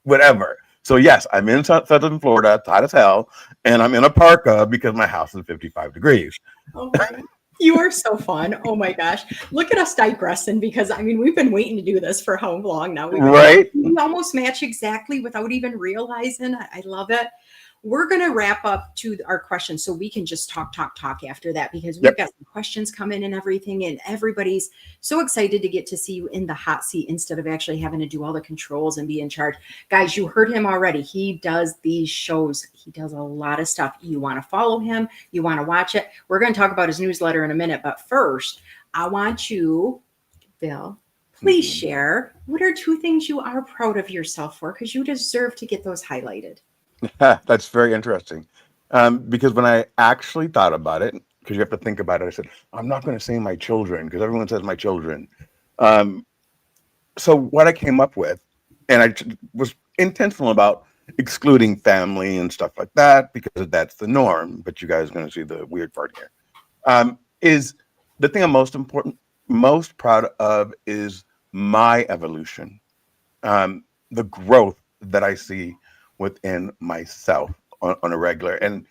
whatever. So yes, I'm in Southern Florida, it's hot as hell, and I'm in a parka because my house is 55 degrees. Oh my God. You are so fun. Oh my gosh. Look at us digressing because I mean, we've been waiting to do this for how long now? We've been Right? we almost match exactly without even realizing. I love it. We're going to wrap up to our questions so we can just talk after that because we've Yep. got some questions coming and everything. And everybody's so excited to get to see you in the hot seat instead of actually having to do all the controls and be in charge. Guys, you heard him already. He does these shows, he does a lot of stuff. You want to follow him, you want to watch it. We're going to talk about his newsletter in a minute. But first, I want you, Bill, please share what are 2 things you are proud of yourself for because you deserve to get those highlighted. That's very interesting. Because when I actually thought about it, because you have to think about it, I said, I'm not going to say my children because everyone says my children. Um, so what I came up with, and was intentional about excluding family and stuff like that because that's the norm. But you guys are going to see the weird part here. Is the thing I'm most proud of is my evolution, the growth that I see within myself on a regular. And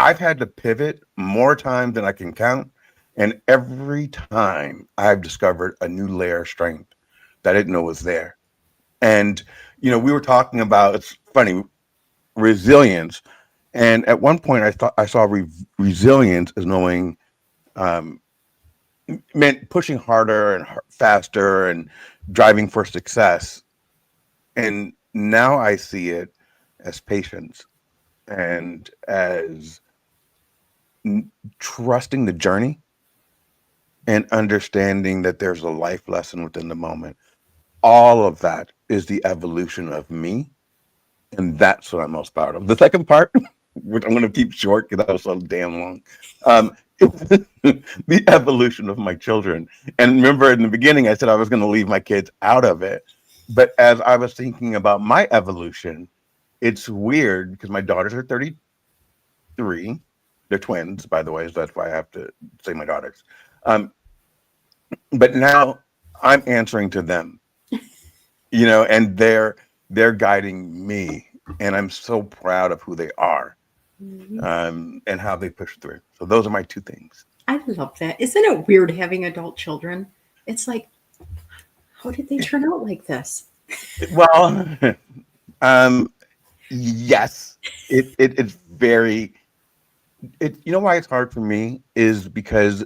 I've had to pivot more times than I can count. And every time I've discovered a new layer of strength that I didn't know was there. And, we were talking about, it's funny, resilience. And at one point, I thought I saw resilience as knowing, um, meant pushing harder and faster and driving for success. And now I see it as patience and as trusting the journey and understanding that there's a life lesson within the moment. All of that is the evolution of me. And that's what I'm most proud of. The second part, which I'm going to keep short because that was so damn long, the evolution of my children. And remember, in the beginning, I said I was going to leave my kids out of it. But as I was thinking about my evolution, it's weird because my daughters are 33. They're twins, by the way, so that's why I have to say my daughters. Um, but now I'm answering to them, and they're guiding me, and I'm so proud of who they are, Mhm. and how they push through. So those are my two things. I love that. Isn't it weird having adult children? It's like, how did they turn out like this? Well, um, yes, it's very it. You know why it's hard for me is because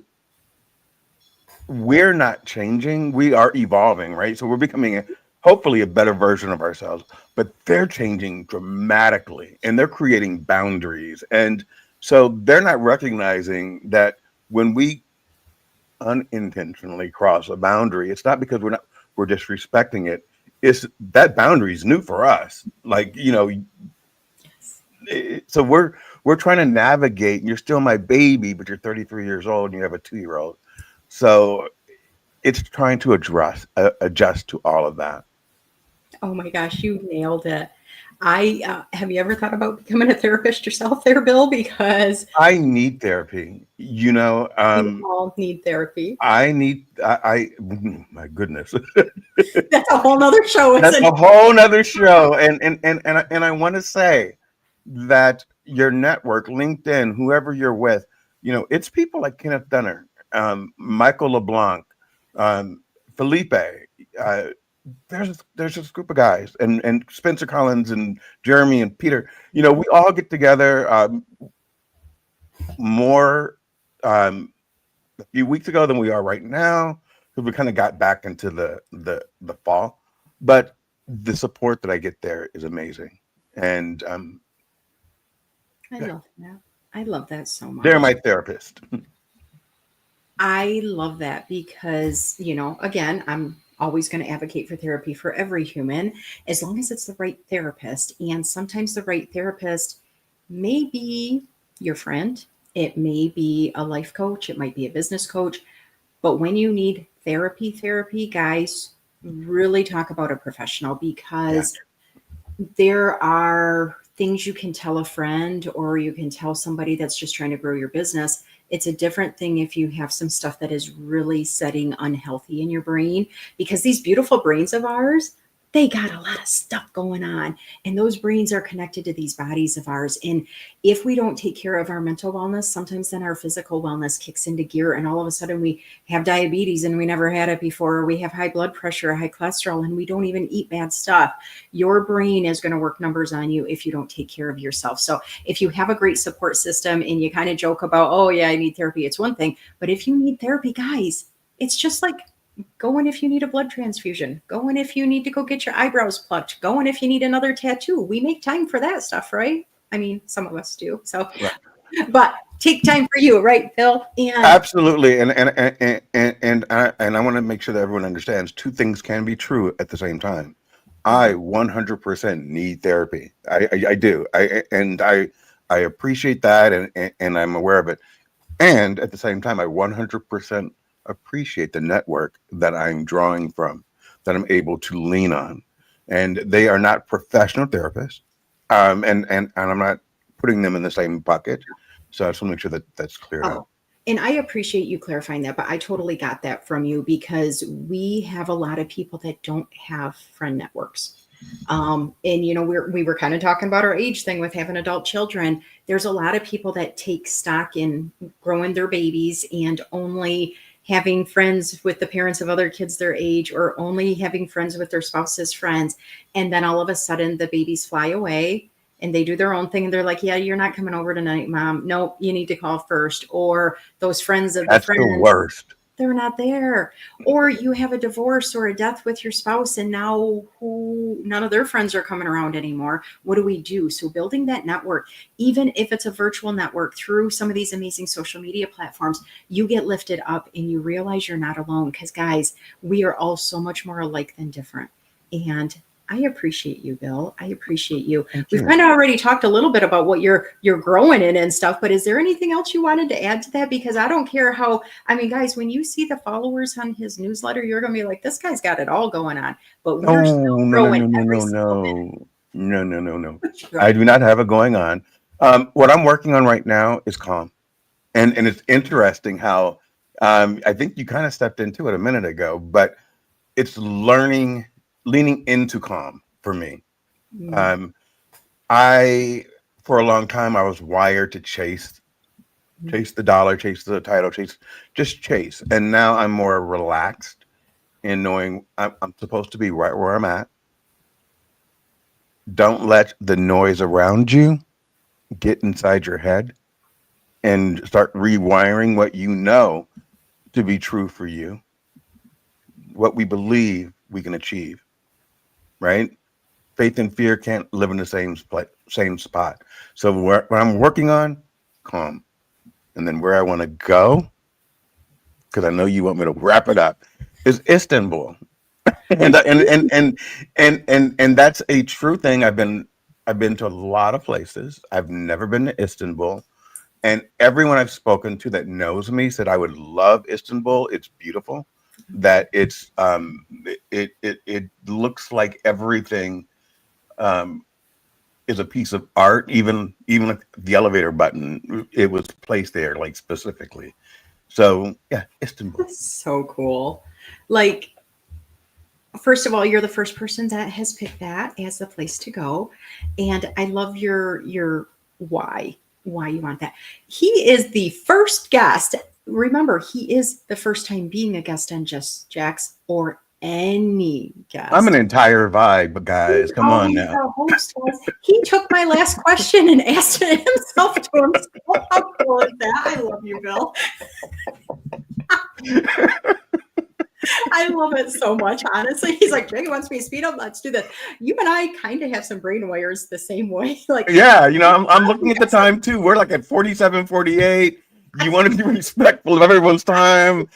we're not changing, we are evolving, right? So we're becoming hopefully a better version of ourselves, but they're changing dramatically and they're creating boundaries. And so they're not recognizing that when we unintentionally cross a boundary, it's not because we're disrespecting it. It's that boundary is new for us. Like, Yes. so we're trying to navigate. You're still my baby, but you're 33 years old and you have a 2 year old. So it's trying to adjust to all of that. Oh my gosh, you nailed it. I have you ever thought about becoming a therapist yourself there, Bill? Because I need therapy. we all need therapy. I need. My goodness, That's a whole nother show, that's isn't a whole nother show. And I want to say that your network, LinkedIn, whoever you're with, it's people like Kenneth Dunner, Michael LeBlanc, um, Felipe. Uh, there's this group of guys, and Spencer Collins and Jeremy and Peter. We all get together, more, a few weeks ago than we are right now, because we kind of got back into the fall. But the support that I get there is amazing, and it? I love that. I love that so they're much. my therapist. I love that because, again, I'm always going to advocate for therapy for every human as long as it's the right therapist. And sometimes the right therapist may be your friend, it may be a life coach, it might be a business coach. But when you need therapy, guys, really talk about a professional Yeah, because there are things you can tell a friend or you can tell somebody that's just trying to grow your business. It's a different thing if you have some stuff that is really setting unhealthy in your brain because these beautiful brains of ours, they got a lot of stuff going on. And those brains are connected to these bodies of ours. And if we don't take care of our mental wellness, sometimes then our physical wellness kicks into gear. And all of a sudden we have diabetes and we never had it before. Or we have high blood pressure, high cholesterol, and we don't even eat bad stuff. Your brain is going to work numbers on you if you don't take care of yourself. So if you have a great support system and you kind of joke about, oh yeah, I need therapy, it's one thing. But if you need therapy, guys, it's just like going if you need a blood transfusion, going if you need to go get your eyebrows plucked, going if you need another tattoo. We make time for that stuff, right? I mean, some of us do. So, right. but take time for you, right, Bill? And Absolutely. And I want to make sure that everyone understands two things can be true at the same time. I 100% need therapy. I do. I appreciate that, and I'm aware of it. And at the same time, I 100% appreciate the network that I'm drawing from, that I'm able to lean on. And they are not professional therapists. And I'm not putting them in the same bucket. So I just want to make sure that that's cleared up. oh, and I appreciate you clarifying that, but I totally got that from you because we have a lot of people that don't have friend networks. And we were kind of talking about our age thing with having adult children. There's a lot of people that take stock in growing their babies and only having friends with the parents of other kids their age or only having friends with their spouse's friends. And then all of a sudden the babies fly away and they do their own thing and they're like, yeah, you're not coming over tonight, mom. Nope, you need to call first. Or those friends of the That's the friends. worst. they're not there. Or you have a divorce or a death with your spouse, and now none of their friends are coming around anymore. What do we do? So building that network, even if it's a virtual network through some of these amazing social media platforms, you get lifted up and you realize you're not alone. Because guys, we are all so much more alike than different. And I appreciate you, Bill. I appreciate you. Thank We've you. kind of already talked a little bit about what you're growing in and stuff, but is there anything else you wanted to add to that? Because I don't care how, I mean, guys, when you see the followers on his newsletter, you're gonna be like, this guy's got it all going on. But No, we're still no, no, growing no, no, every no, single minute. no, no, no, no, no. What you I growing? do not have it going on. What I'm working on right now is calm, and it's interesting how I think you kind of stepped into it a minute ago, but it's leaning into calm for me. Mm, Um, I for a long time I was wired to mm, chase the dollar, chase the title, just chase, and now I'm more relaxed in knowing I'm supposed to be right where I'm at. Don't let the noise around you get inside your head and start rewiring what you know to be true for you, what we believe we can achieve, right? Faith and fear can't live in the same spot. So what I'm working on, calm. And then where I want to go, because I know you want me to wrap it up, is Istanbul. And that's a true thing. I've been to a lot of places. I've never been to Istanbul. And everyone I've spoken to that knows me said I would love Istanbul. It's beautiful. That it looks like everything um, is a piece of art. Even like the elevator button, it was placed there like specifically. So yeah, Istanbul. that's so cool. Like, first of all, you're the first person that has picked that as the place to go. And I love your why you want that. He is the first guest. Remember, he is the first time being a guest on Just Jax or any I'm an guest. entire vibe, He's guys. Come on always now. the host, guys. He took my last question and asked it himself to himself. How cool is that? I love you, Bill. I love it so much, honestly. He's like, Jay wants me to speed up. Let's do this. You and I kind of have some brain wires the same way. Like, Yeah, I'm looking at the time too. We're like at 47, 48. You want to be respectful of everyone's time.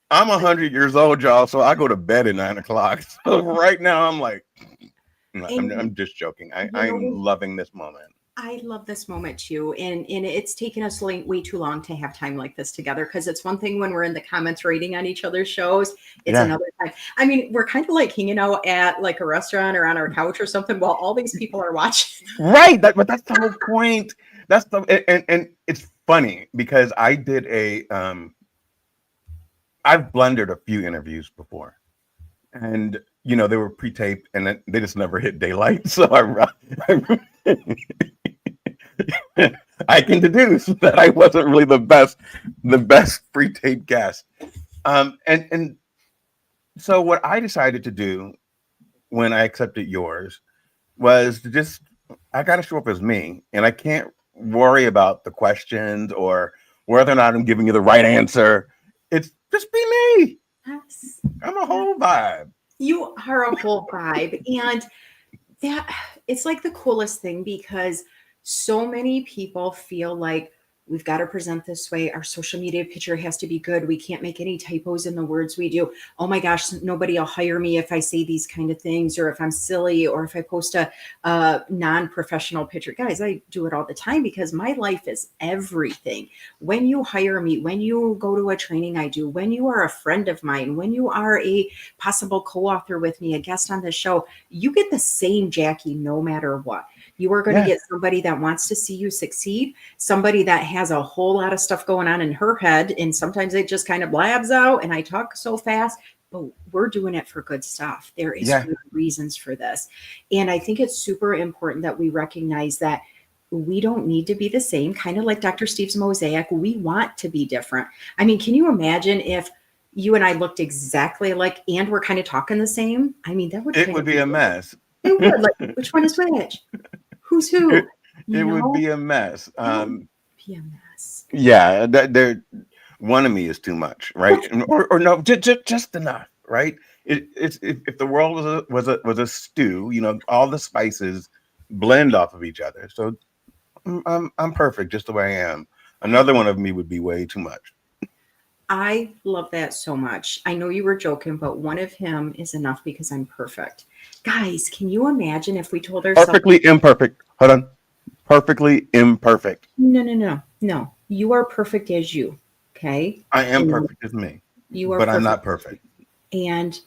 I'm 100 years old, y'all, so I go to bed at 9 o'clock. So right now, I'm like, no, and I'm just joking. you know, I'm loving this moment. I love this moment too, and it's taken us way too long to have time like this together because it's one thing when we're in the comments rating on each other's shows. It's Yeah, another time. I mean, we're kind of like hanging out at like a restaurant or on our couch or something while all these people are watching. right. But that's the whole point. That's the and it's funny because I've blundered a few interviews before, and they were pre-taped, and they just never hit daylight. So I can deduce that I wasn't really the best pre-taped guest. And so what I decided to do when I accepted yours was to just I got to show up as me, and I can't worry about the questions or whether or not I'm giving you the right answer. It's just be me. Yes. I'm a whole vibe. You are a whole vibe. And that it's like the coolest thing because so many people feel like we've got to present this way. Our social media picture has to be good. We can't make any typos in the words we do. Oh my gosh, nobody will hire me if I say these kind of things or if I'm silly or if I post a non-professional picture. Guys, I do it all the time because my life is everything. When you hire me, when you go to a training I do, when you are a friend of mine, when you are a possible co-author with me, a guest on the show, you get the same Jackie no matter what. You are going to Yeah, get somebody that wants to see you succeed, somebody that has a whole lot of stuff going on in her head. And sometimes it just kind of blabs out and I talk so fast, but we're doing it for good stuff. There is yeah. good reasons for this. And I think it's super important that we recognize that we don't need to be the same, kind of like Dr. Steve's mosaic. We want to be different. I mean, can you imagine if you and I looked exactly like and we're kind of talking the same? I mean, that would It kind would of be be a weird. mess. It would. Like, which one is which? Who's who? it, You it would know? be a mess. It would be a mess. Yeah, that there. one of me is too much, right? Or no, just enough, right? It's if the world was a stew, all the spices blend off of each other. So I'm perfect just the way I am. Another one of me would be way too much. I love that so much. I know you were joking, but one of him is enough because I'm perfect. Guys, can you imagine if we told ourselves, Perfectly imperfect. Hold on. Perfectly imperfect. no, no, no, no, you are perfect as you, okay? I am And perfect as me, you are but I'm perfect. not perfect. And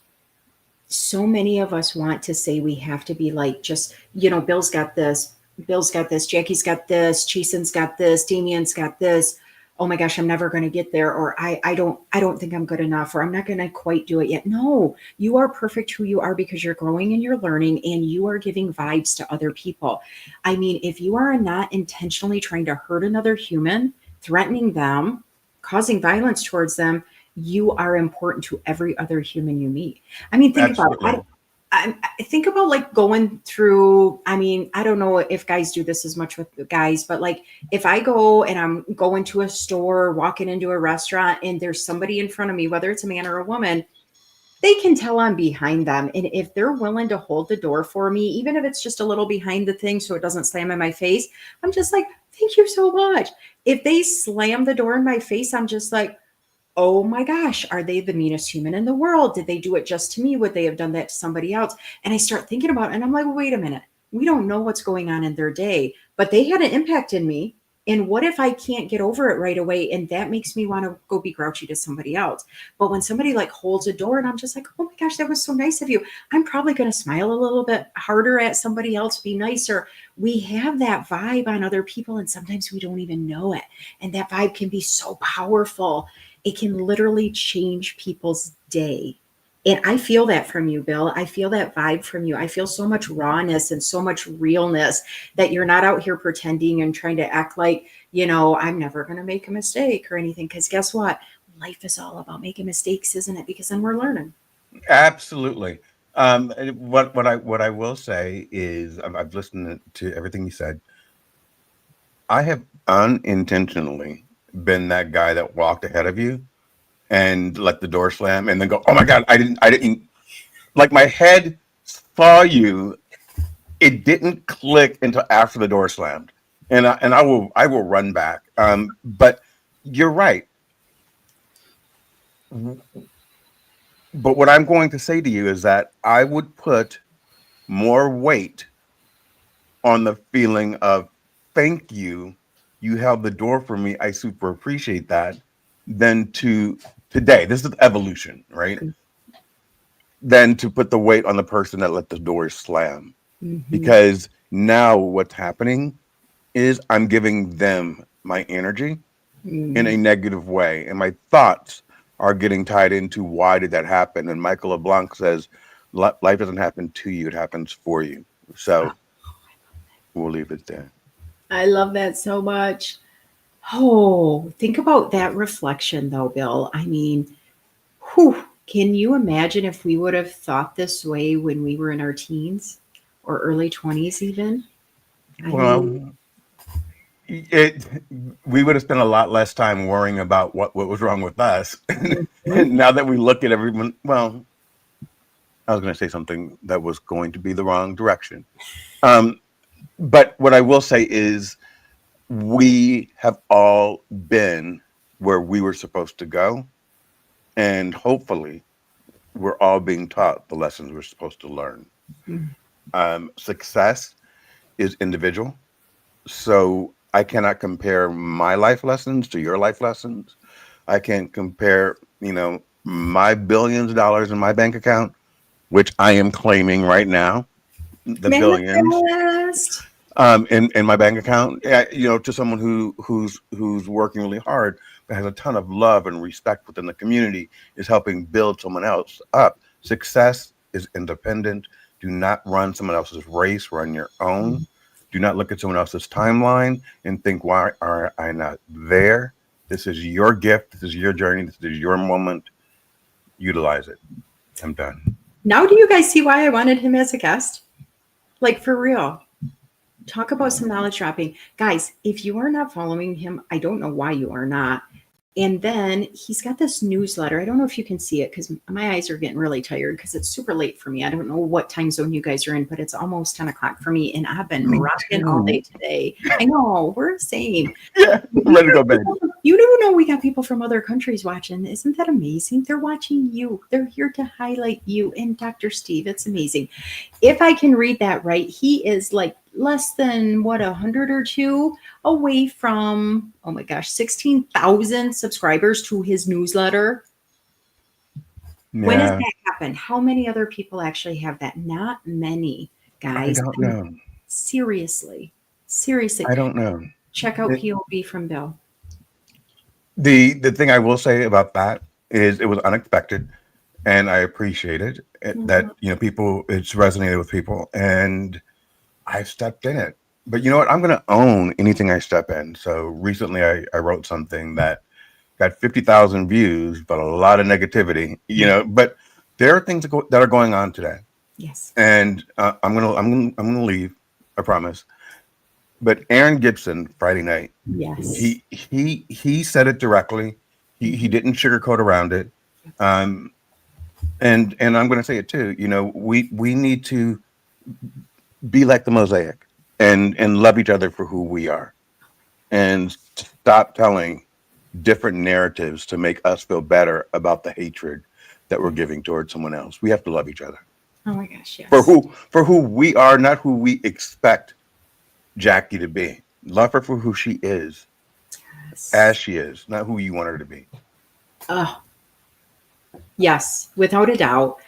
so many of us want to say we have to be like, just, Bill's got this, Jackie's got this, Jason's got this, Damien's got this. Oh my gosh, I'm never going to get there, or I don't think I'm good enough, or I'm not going to quite do it yet. No, you are perfect who you are because you're growing and you're learning and you are giving vibes to other people. I mean, if you are not intentionally trying to hurt another human, threatening them, causing violence towards them, you are important to every other human you meet. I mean, think about it. Absolutely. I think about like going through. I mean, I don't know if guys do this as much with the guys, but like if I go and I'm going to a store, walking into a restaurant, and there's somebody in front of me, whether it's a man or a woman, they can tell I'm behind them. And if they're willing to hold the door for me, even if it's just a little behind the thing so it doesn't slam in my face, I'm just like, thank you so much. If they slam the door in my face, I'm just like, oh my gosh, are they the meanest human in the world? Did they do it just to me? Would they have done that to somebody else? And I start thinking about it and I'm like, well, wait a minute. We don't know what's going on in their day, but they had an impact in me. And what if I can't get over it right away? And that makes me want to go be grouchy to somebody else. But when somebody like holds a door and I'm just like, oh my gosh, that was so nice of you, I'm probably going to smile a little bit harder at somebody else, be nicer. We have that vibe on other people, and sometimes we don't even know it. And that vibe can be so powerful, it can literally change people's day. And I feel that from you, Bill. I feel that vibe from you. I feel so much rawness and so much realness that you're not out here pretending and trying to act like, I'm never going to make a mistake or anything. Because guess what? Life is all about making mistakes, isn't it? Because then we're learning. Absolutely. And what I will say is I've listened to everything you said. I have unintentionally been that guy that walked ahead of you and let the door slam and then go, oh my God, I didn't, like my head saw you. It didn't click until after the door slammed. And I will run back. But you're right. But what I'm going to say to you is that I would put more weight on the feeling of thank you, you held the door for me, I super appreciate that, than to today. This is evolution, right? Than to put the weight on the person that let the door slam. Mm-hmm. Because now what's happening is I'm giving them my energy in Mm-hmm. a negative way. And my thoughts are getting tied into why did that happen? And Michael LeBlanc says, life doesn't happen to you, it happens for you. So we'll leave it there. I love that so much. Oh, think about that reflection though, Bill. I mean, whew, can you imagine if we would have thought this way when we were in our teens or early 20s, even? I mean, Well, it we would have spent a lot less time worrying about what was wrong with us. mhm, And now that we look at everyone, well, I was going to say something that was going to be the wrong direction. Um, but what I will say is we have all been where we were supposed to go, and hopefully we're all being taught the lessons we're supposed to learn. mm, Success is individual, so I cannot compare my life lessons to your life lessons. I can't compare, my billions of dollars in my bank account, which I am claiming right now, the billions manifest. in my bank account, to someone who's working really hard, but has a ton of love and respect within the community, is helping build someone else up. Success is independent. Do not run someone else's race. Run your own. Do not look at someone else's timeline and think, why are I not there? This is your gift. This is your journey. This is your moment. Utilize it. I'm done. Now, do you guys see why I wanted him as a guest? Like, for real. Talk about some knowledge dropping. Guys, if you are not following him, I don't know why you are not. And then he's got this newsletter. I don't know if you can see it because my eyes are getting really tired because it's super late for me. I don't know what time zone you guys are in, but it's almost 10 o'clock for me. And I've been Me rocking all day too. today. I know, we're the same. Yeah, I'm ready to go to bed. You do know we got people from other countries watching. Isn't that amazing? They're watching you. They're here to highlight you and Dr. Steve. It's amazing. If I can read that right, he is like less than what, 100 or two away from, oh my gosh, 16,000 subscribers to his newsletter. When does Yeah, that happen? How many other people actually have that? Not many, I guys. don't know. Seriously, seriously, I don't know. check out It- POV from Bill. the thing I will say about that is it was unexpected, and I appreciate that Mhm. people, it's resonated with people, and I stepped in it. But you know what? I'm going to own anything I step in. So recently, I wrote something that got 50,000 views, but a lot of negativity. But there are things that are going on today, Yes. and I'm gonna leave. I promise. But Aaron Gibson, Friday night, Yes. he said it directly. He Mhm. didn't sugarcoat around it. Um, and I'm going to say it too. We need to be like the mosaic and love each other for who we are, and stop telling different narratives to make us feel better about the hatred that we're giving towards someone else. We have to love each other Oh my gosh, for yes. who we are, not who we expect Jackie to be. Love her for who she is, as Yes. she is, not who you want her to be. Oh, yes, without a doubt.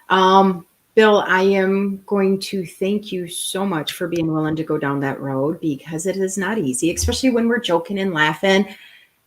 Um, Bill, I am going to thank you so much for being willing to go down that road because it is not easy, especially when we're joking and laughing.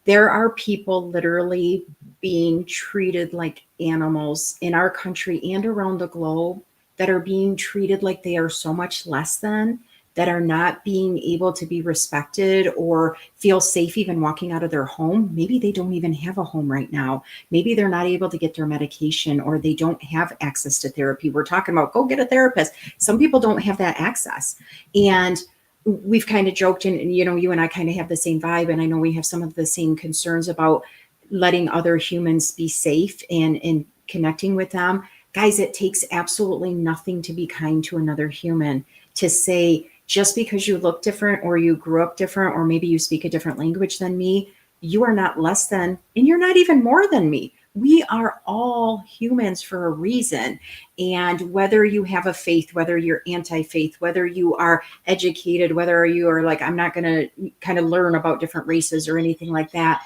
There are people literally being treated like animals in our country and around the globe that are being treated like they are so much less than, that are not being able to be respected or feel safe even walking out of their home. Maybe they don't even have a home right now. Maybe they're not able to get their medication or they don't have access to therapy. We're talking about go get a therapist. Some people don't have that access. And we've kind of joked, and you and I kind of have the same vibe, and I know we have some of the same concerns about letting other humans be safe and connecting with them. Guys, it takes absolutely nothing to be kind to another human. To say just because you look different or you grew up different or maybe you speak a different language than me, you are not less than, and you're not even more than me. We are all humans for a reason. And whether you have a faith, whether you're anti-faith, whether you are educated, whether you are like, I'm not going to kind of learn about different races or anything like that.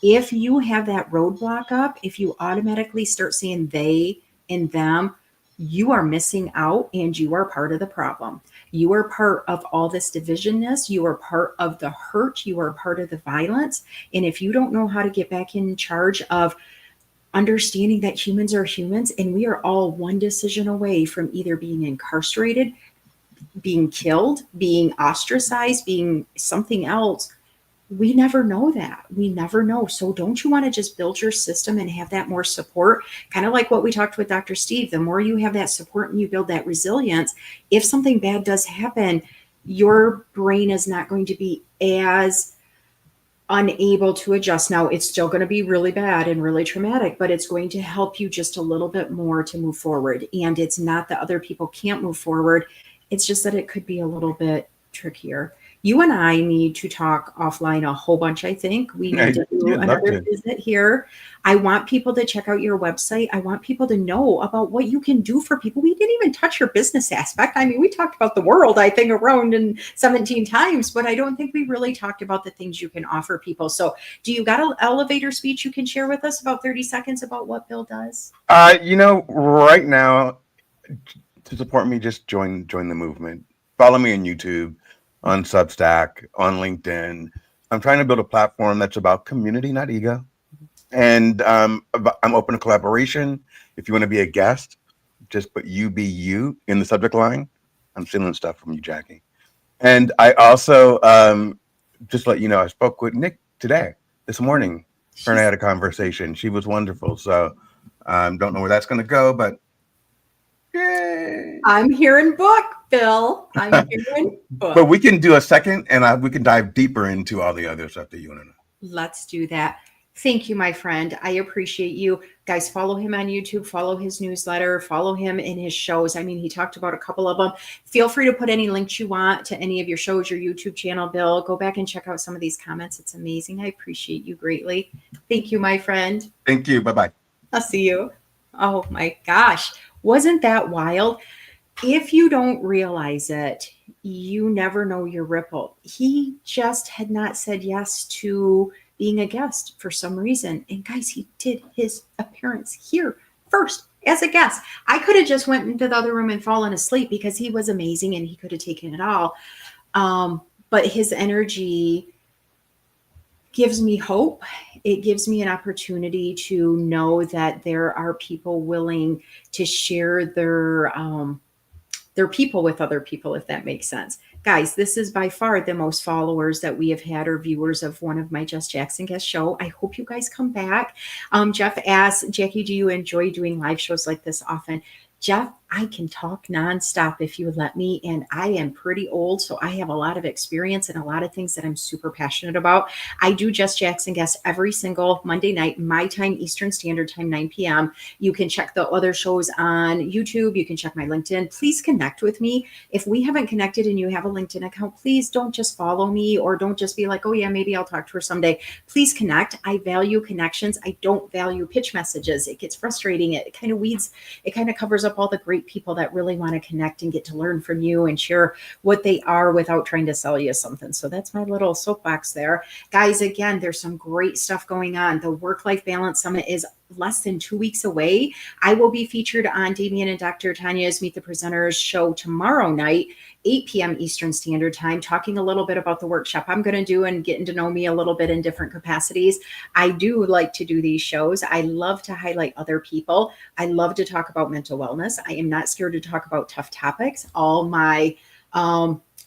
If you have that roadblock up, if you automatically start saying they and them, you are missing out and you are part of the problem. You are part of all this divisionness. You are part of the hurt. You are part of the violence. And if you don't know how to get back in charge of understanding that humans are humans and we are all one decision away from either being incarcerated, being killed, being ostracized, being something else. We never know that. We never know. So don't you want to just build your system and have that more support? Kind of like what we talked with Dr. Steve. The more you have that support and you build that resilience, if something bad does happen, your brain is not going to be as unable to adjust. Now, it's still going to be really bad and really traumatic, but it's going to help you just a little bit more to move forward. And it's not that other people can't move forward, it's just that it could be a little bit trickier. You and I need to talk offline a whole bunch, I think. We need to do You'd love another to. visit here. I want people to check out your website. I want people to know about what you can do for people. We didn't even touch your business aspect. I mean, we talked about the world, I think, around in 17 times, but I don't think we really talked about the things you can offer people. So, do you got an elevator speech you can share with us about 30 seconds about what Bill does? Right now, to support me, just join the movement. Follow me on YouTube, on Substack, on LinkedIn. I'm trying to build a platform that's about community, not ego. And I'm open to collaboration. If you want to be a guest, just put "You Be You" in the subject line. I'm stealing stuff from you, Jackie. And I also just let you know, I spoke with Nick this morning. Her and I She's had a conversation. She was wonderful. So don't know where that's going to go, but yay. I'm hearing book, Bill. I'm hearing But book. we can do a second, and we can dive deeper into all the other stuff that you want to know. Let's do that. Thank you, my friend. I appreciate you. Guys, follow him on YouTube, follow his newsletter, follow him in his shows. I mean, he talked about a couple of them. Feel free to put any links you want to any of your shows, your YouTube channel, Bill. Go back and check out some of these comments. It's amazing. I appreciate you greatly. Thank you, my friend. Thank you. Bye-bye. I'll see you. Oh my gosh. Wasn't that wild? If you don't realize it, you never know your ripple. He just had not said yes to being a guest for some reason. And guys, he did his appearance here first as a guest. I could have just went into the other room and fallen asleep because he was amazing and he could have taken it all. But his energy gives me hope. It gives me an opportunity to know that there are people willing to share their people with other people, if that makes sense. Guys, this is by far the most followers that we have had or viewers of one of my Just Jackson guest show. I hope you guys come back. Jeff asks, Jackie, do you enjoy doing live shows like this often? Jeff, I can talk nonstop if you would let me. And I am pretty old, so I have a lot of experience and a lot of things that I'm super passionate about. I do Just Jackson guests every single Monday night, my time, Eastern Standard Time, 9 p.m. You can check the other shows on YouTube. You can check my LinkedIn. Please connect with me. If we haven't connected and you have a LinkedIn account, please don't just follow me or don't just be like, oh yeah, maybe I'll talk to her someday. Please connect. I value connections. I don't value pitch messages. It gets frustrating. It kind of weeds, it kind of covers up all the great people that really want to connect and get to learn from you and share what they are without trying to sell you something. So that's my little soapbox there. Guys, again, there's some great stuff going on. The Work-Life Balance Summit is less than 2 weeks away. I will be featured on Damien and Dr. Tanya's Meet the Presenters show tomorrow night, 8 p.m. Eastern Standard Time, talking a little bit about the workshop I'm going to do and getting to know me a little bit in different capacities. I do like to do these shows. I love to highlight other people. I love to talk about mental wellness. I am not scared to talk about tough topics. All my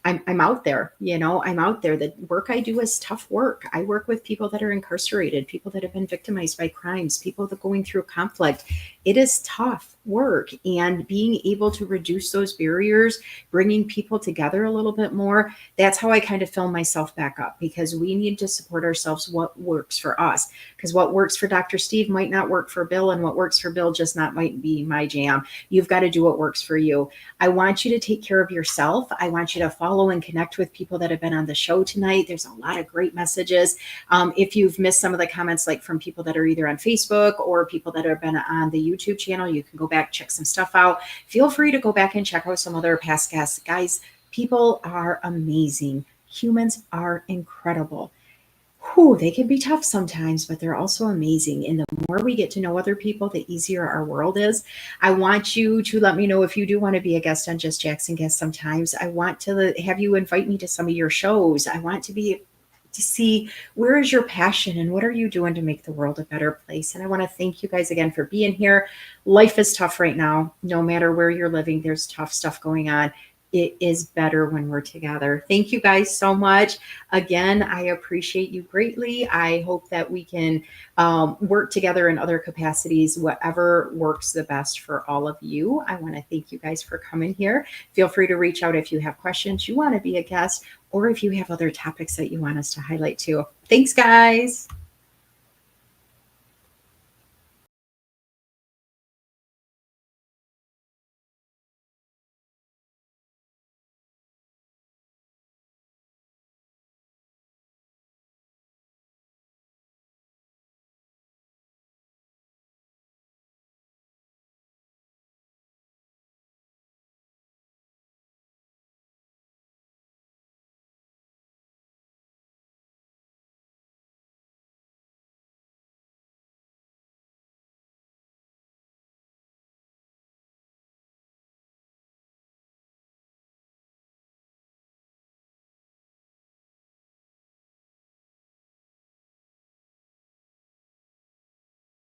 I'm out there, I'm out there. The work I do is tough work. I work with people that are incarcerated, people that have been victimized by crimes, people that are going through conflict. It is tough work, and being able to reduce those barriers, bringing people together a little bit more, that's how I kind of fill myself back up, because we need to support ourselves what works for us, because what works for Dr. Steve might not work for Bill, and what works for Bill just not might be my jam. You've got to do what works for you. I want you to take care of yourself. I want you to follow and connect with people that have been on the show tonight. There's a lot of great messages. If you've missed some of the comments, like from people that are either on Facebook or people that have been on the YouTube channel, you can go back, check some stuff out. Feel free to go back and check out some other past guests. Guys, people are amazing. Humans are incredible. They can be tough sometimes, but they're also amazing. And the more we get to know other people, the easier our world is. I want you to let me know if you do want to be a guest on Just Jackson Guest sometimes. I want to have you invite me to some of your shows. I want to see where is your passion and what are you doing to make the world a better place. And I want to thank you guys again for being here. Life is tough right now. No matter where you're living, there's tough stuff going on. It is better when we're together. Thank you guys so much. Again, I appreciate you greatly. I hope that we can work together in other capacities, whatever works the best for all of you. I want to thank you guys for coming here. Feel free to reach out if you have questions, you want to be a guest, or if you have other topics that you want us to highlight too. Thanks, guys.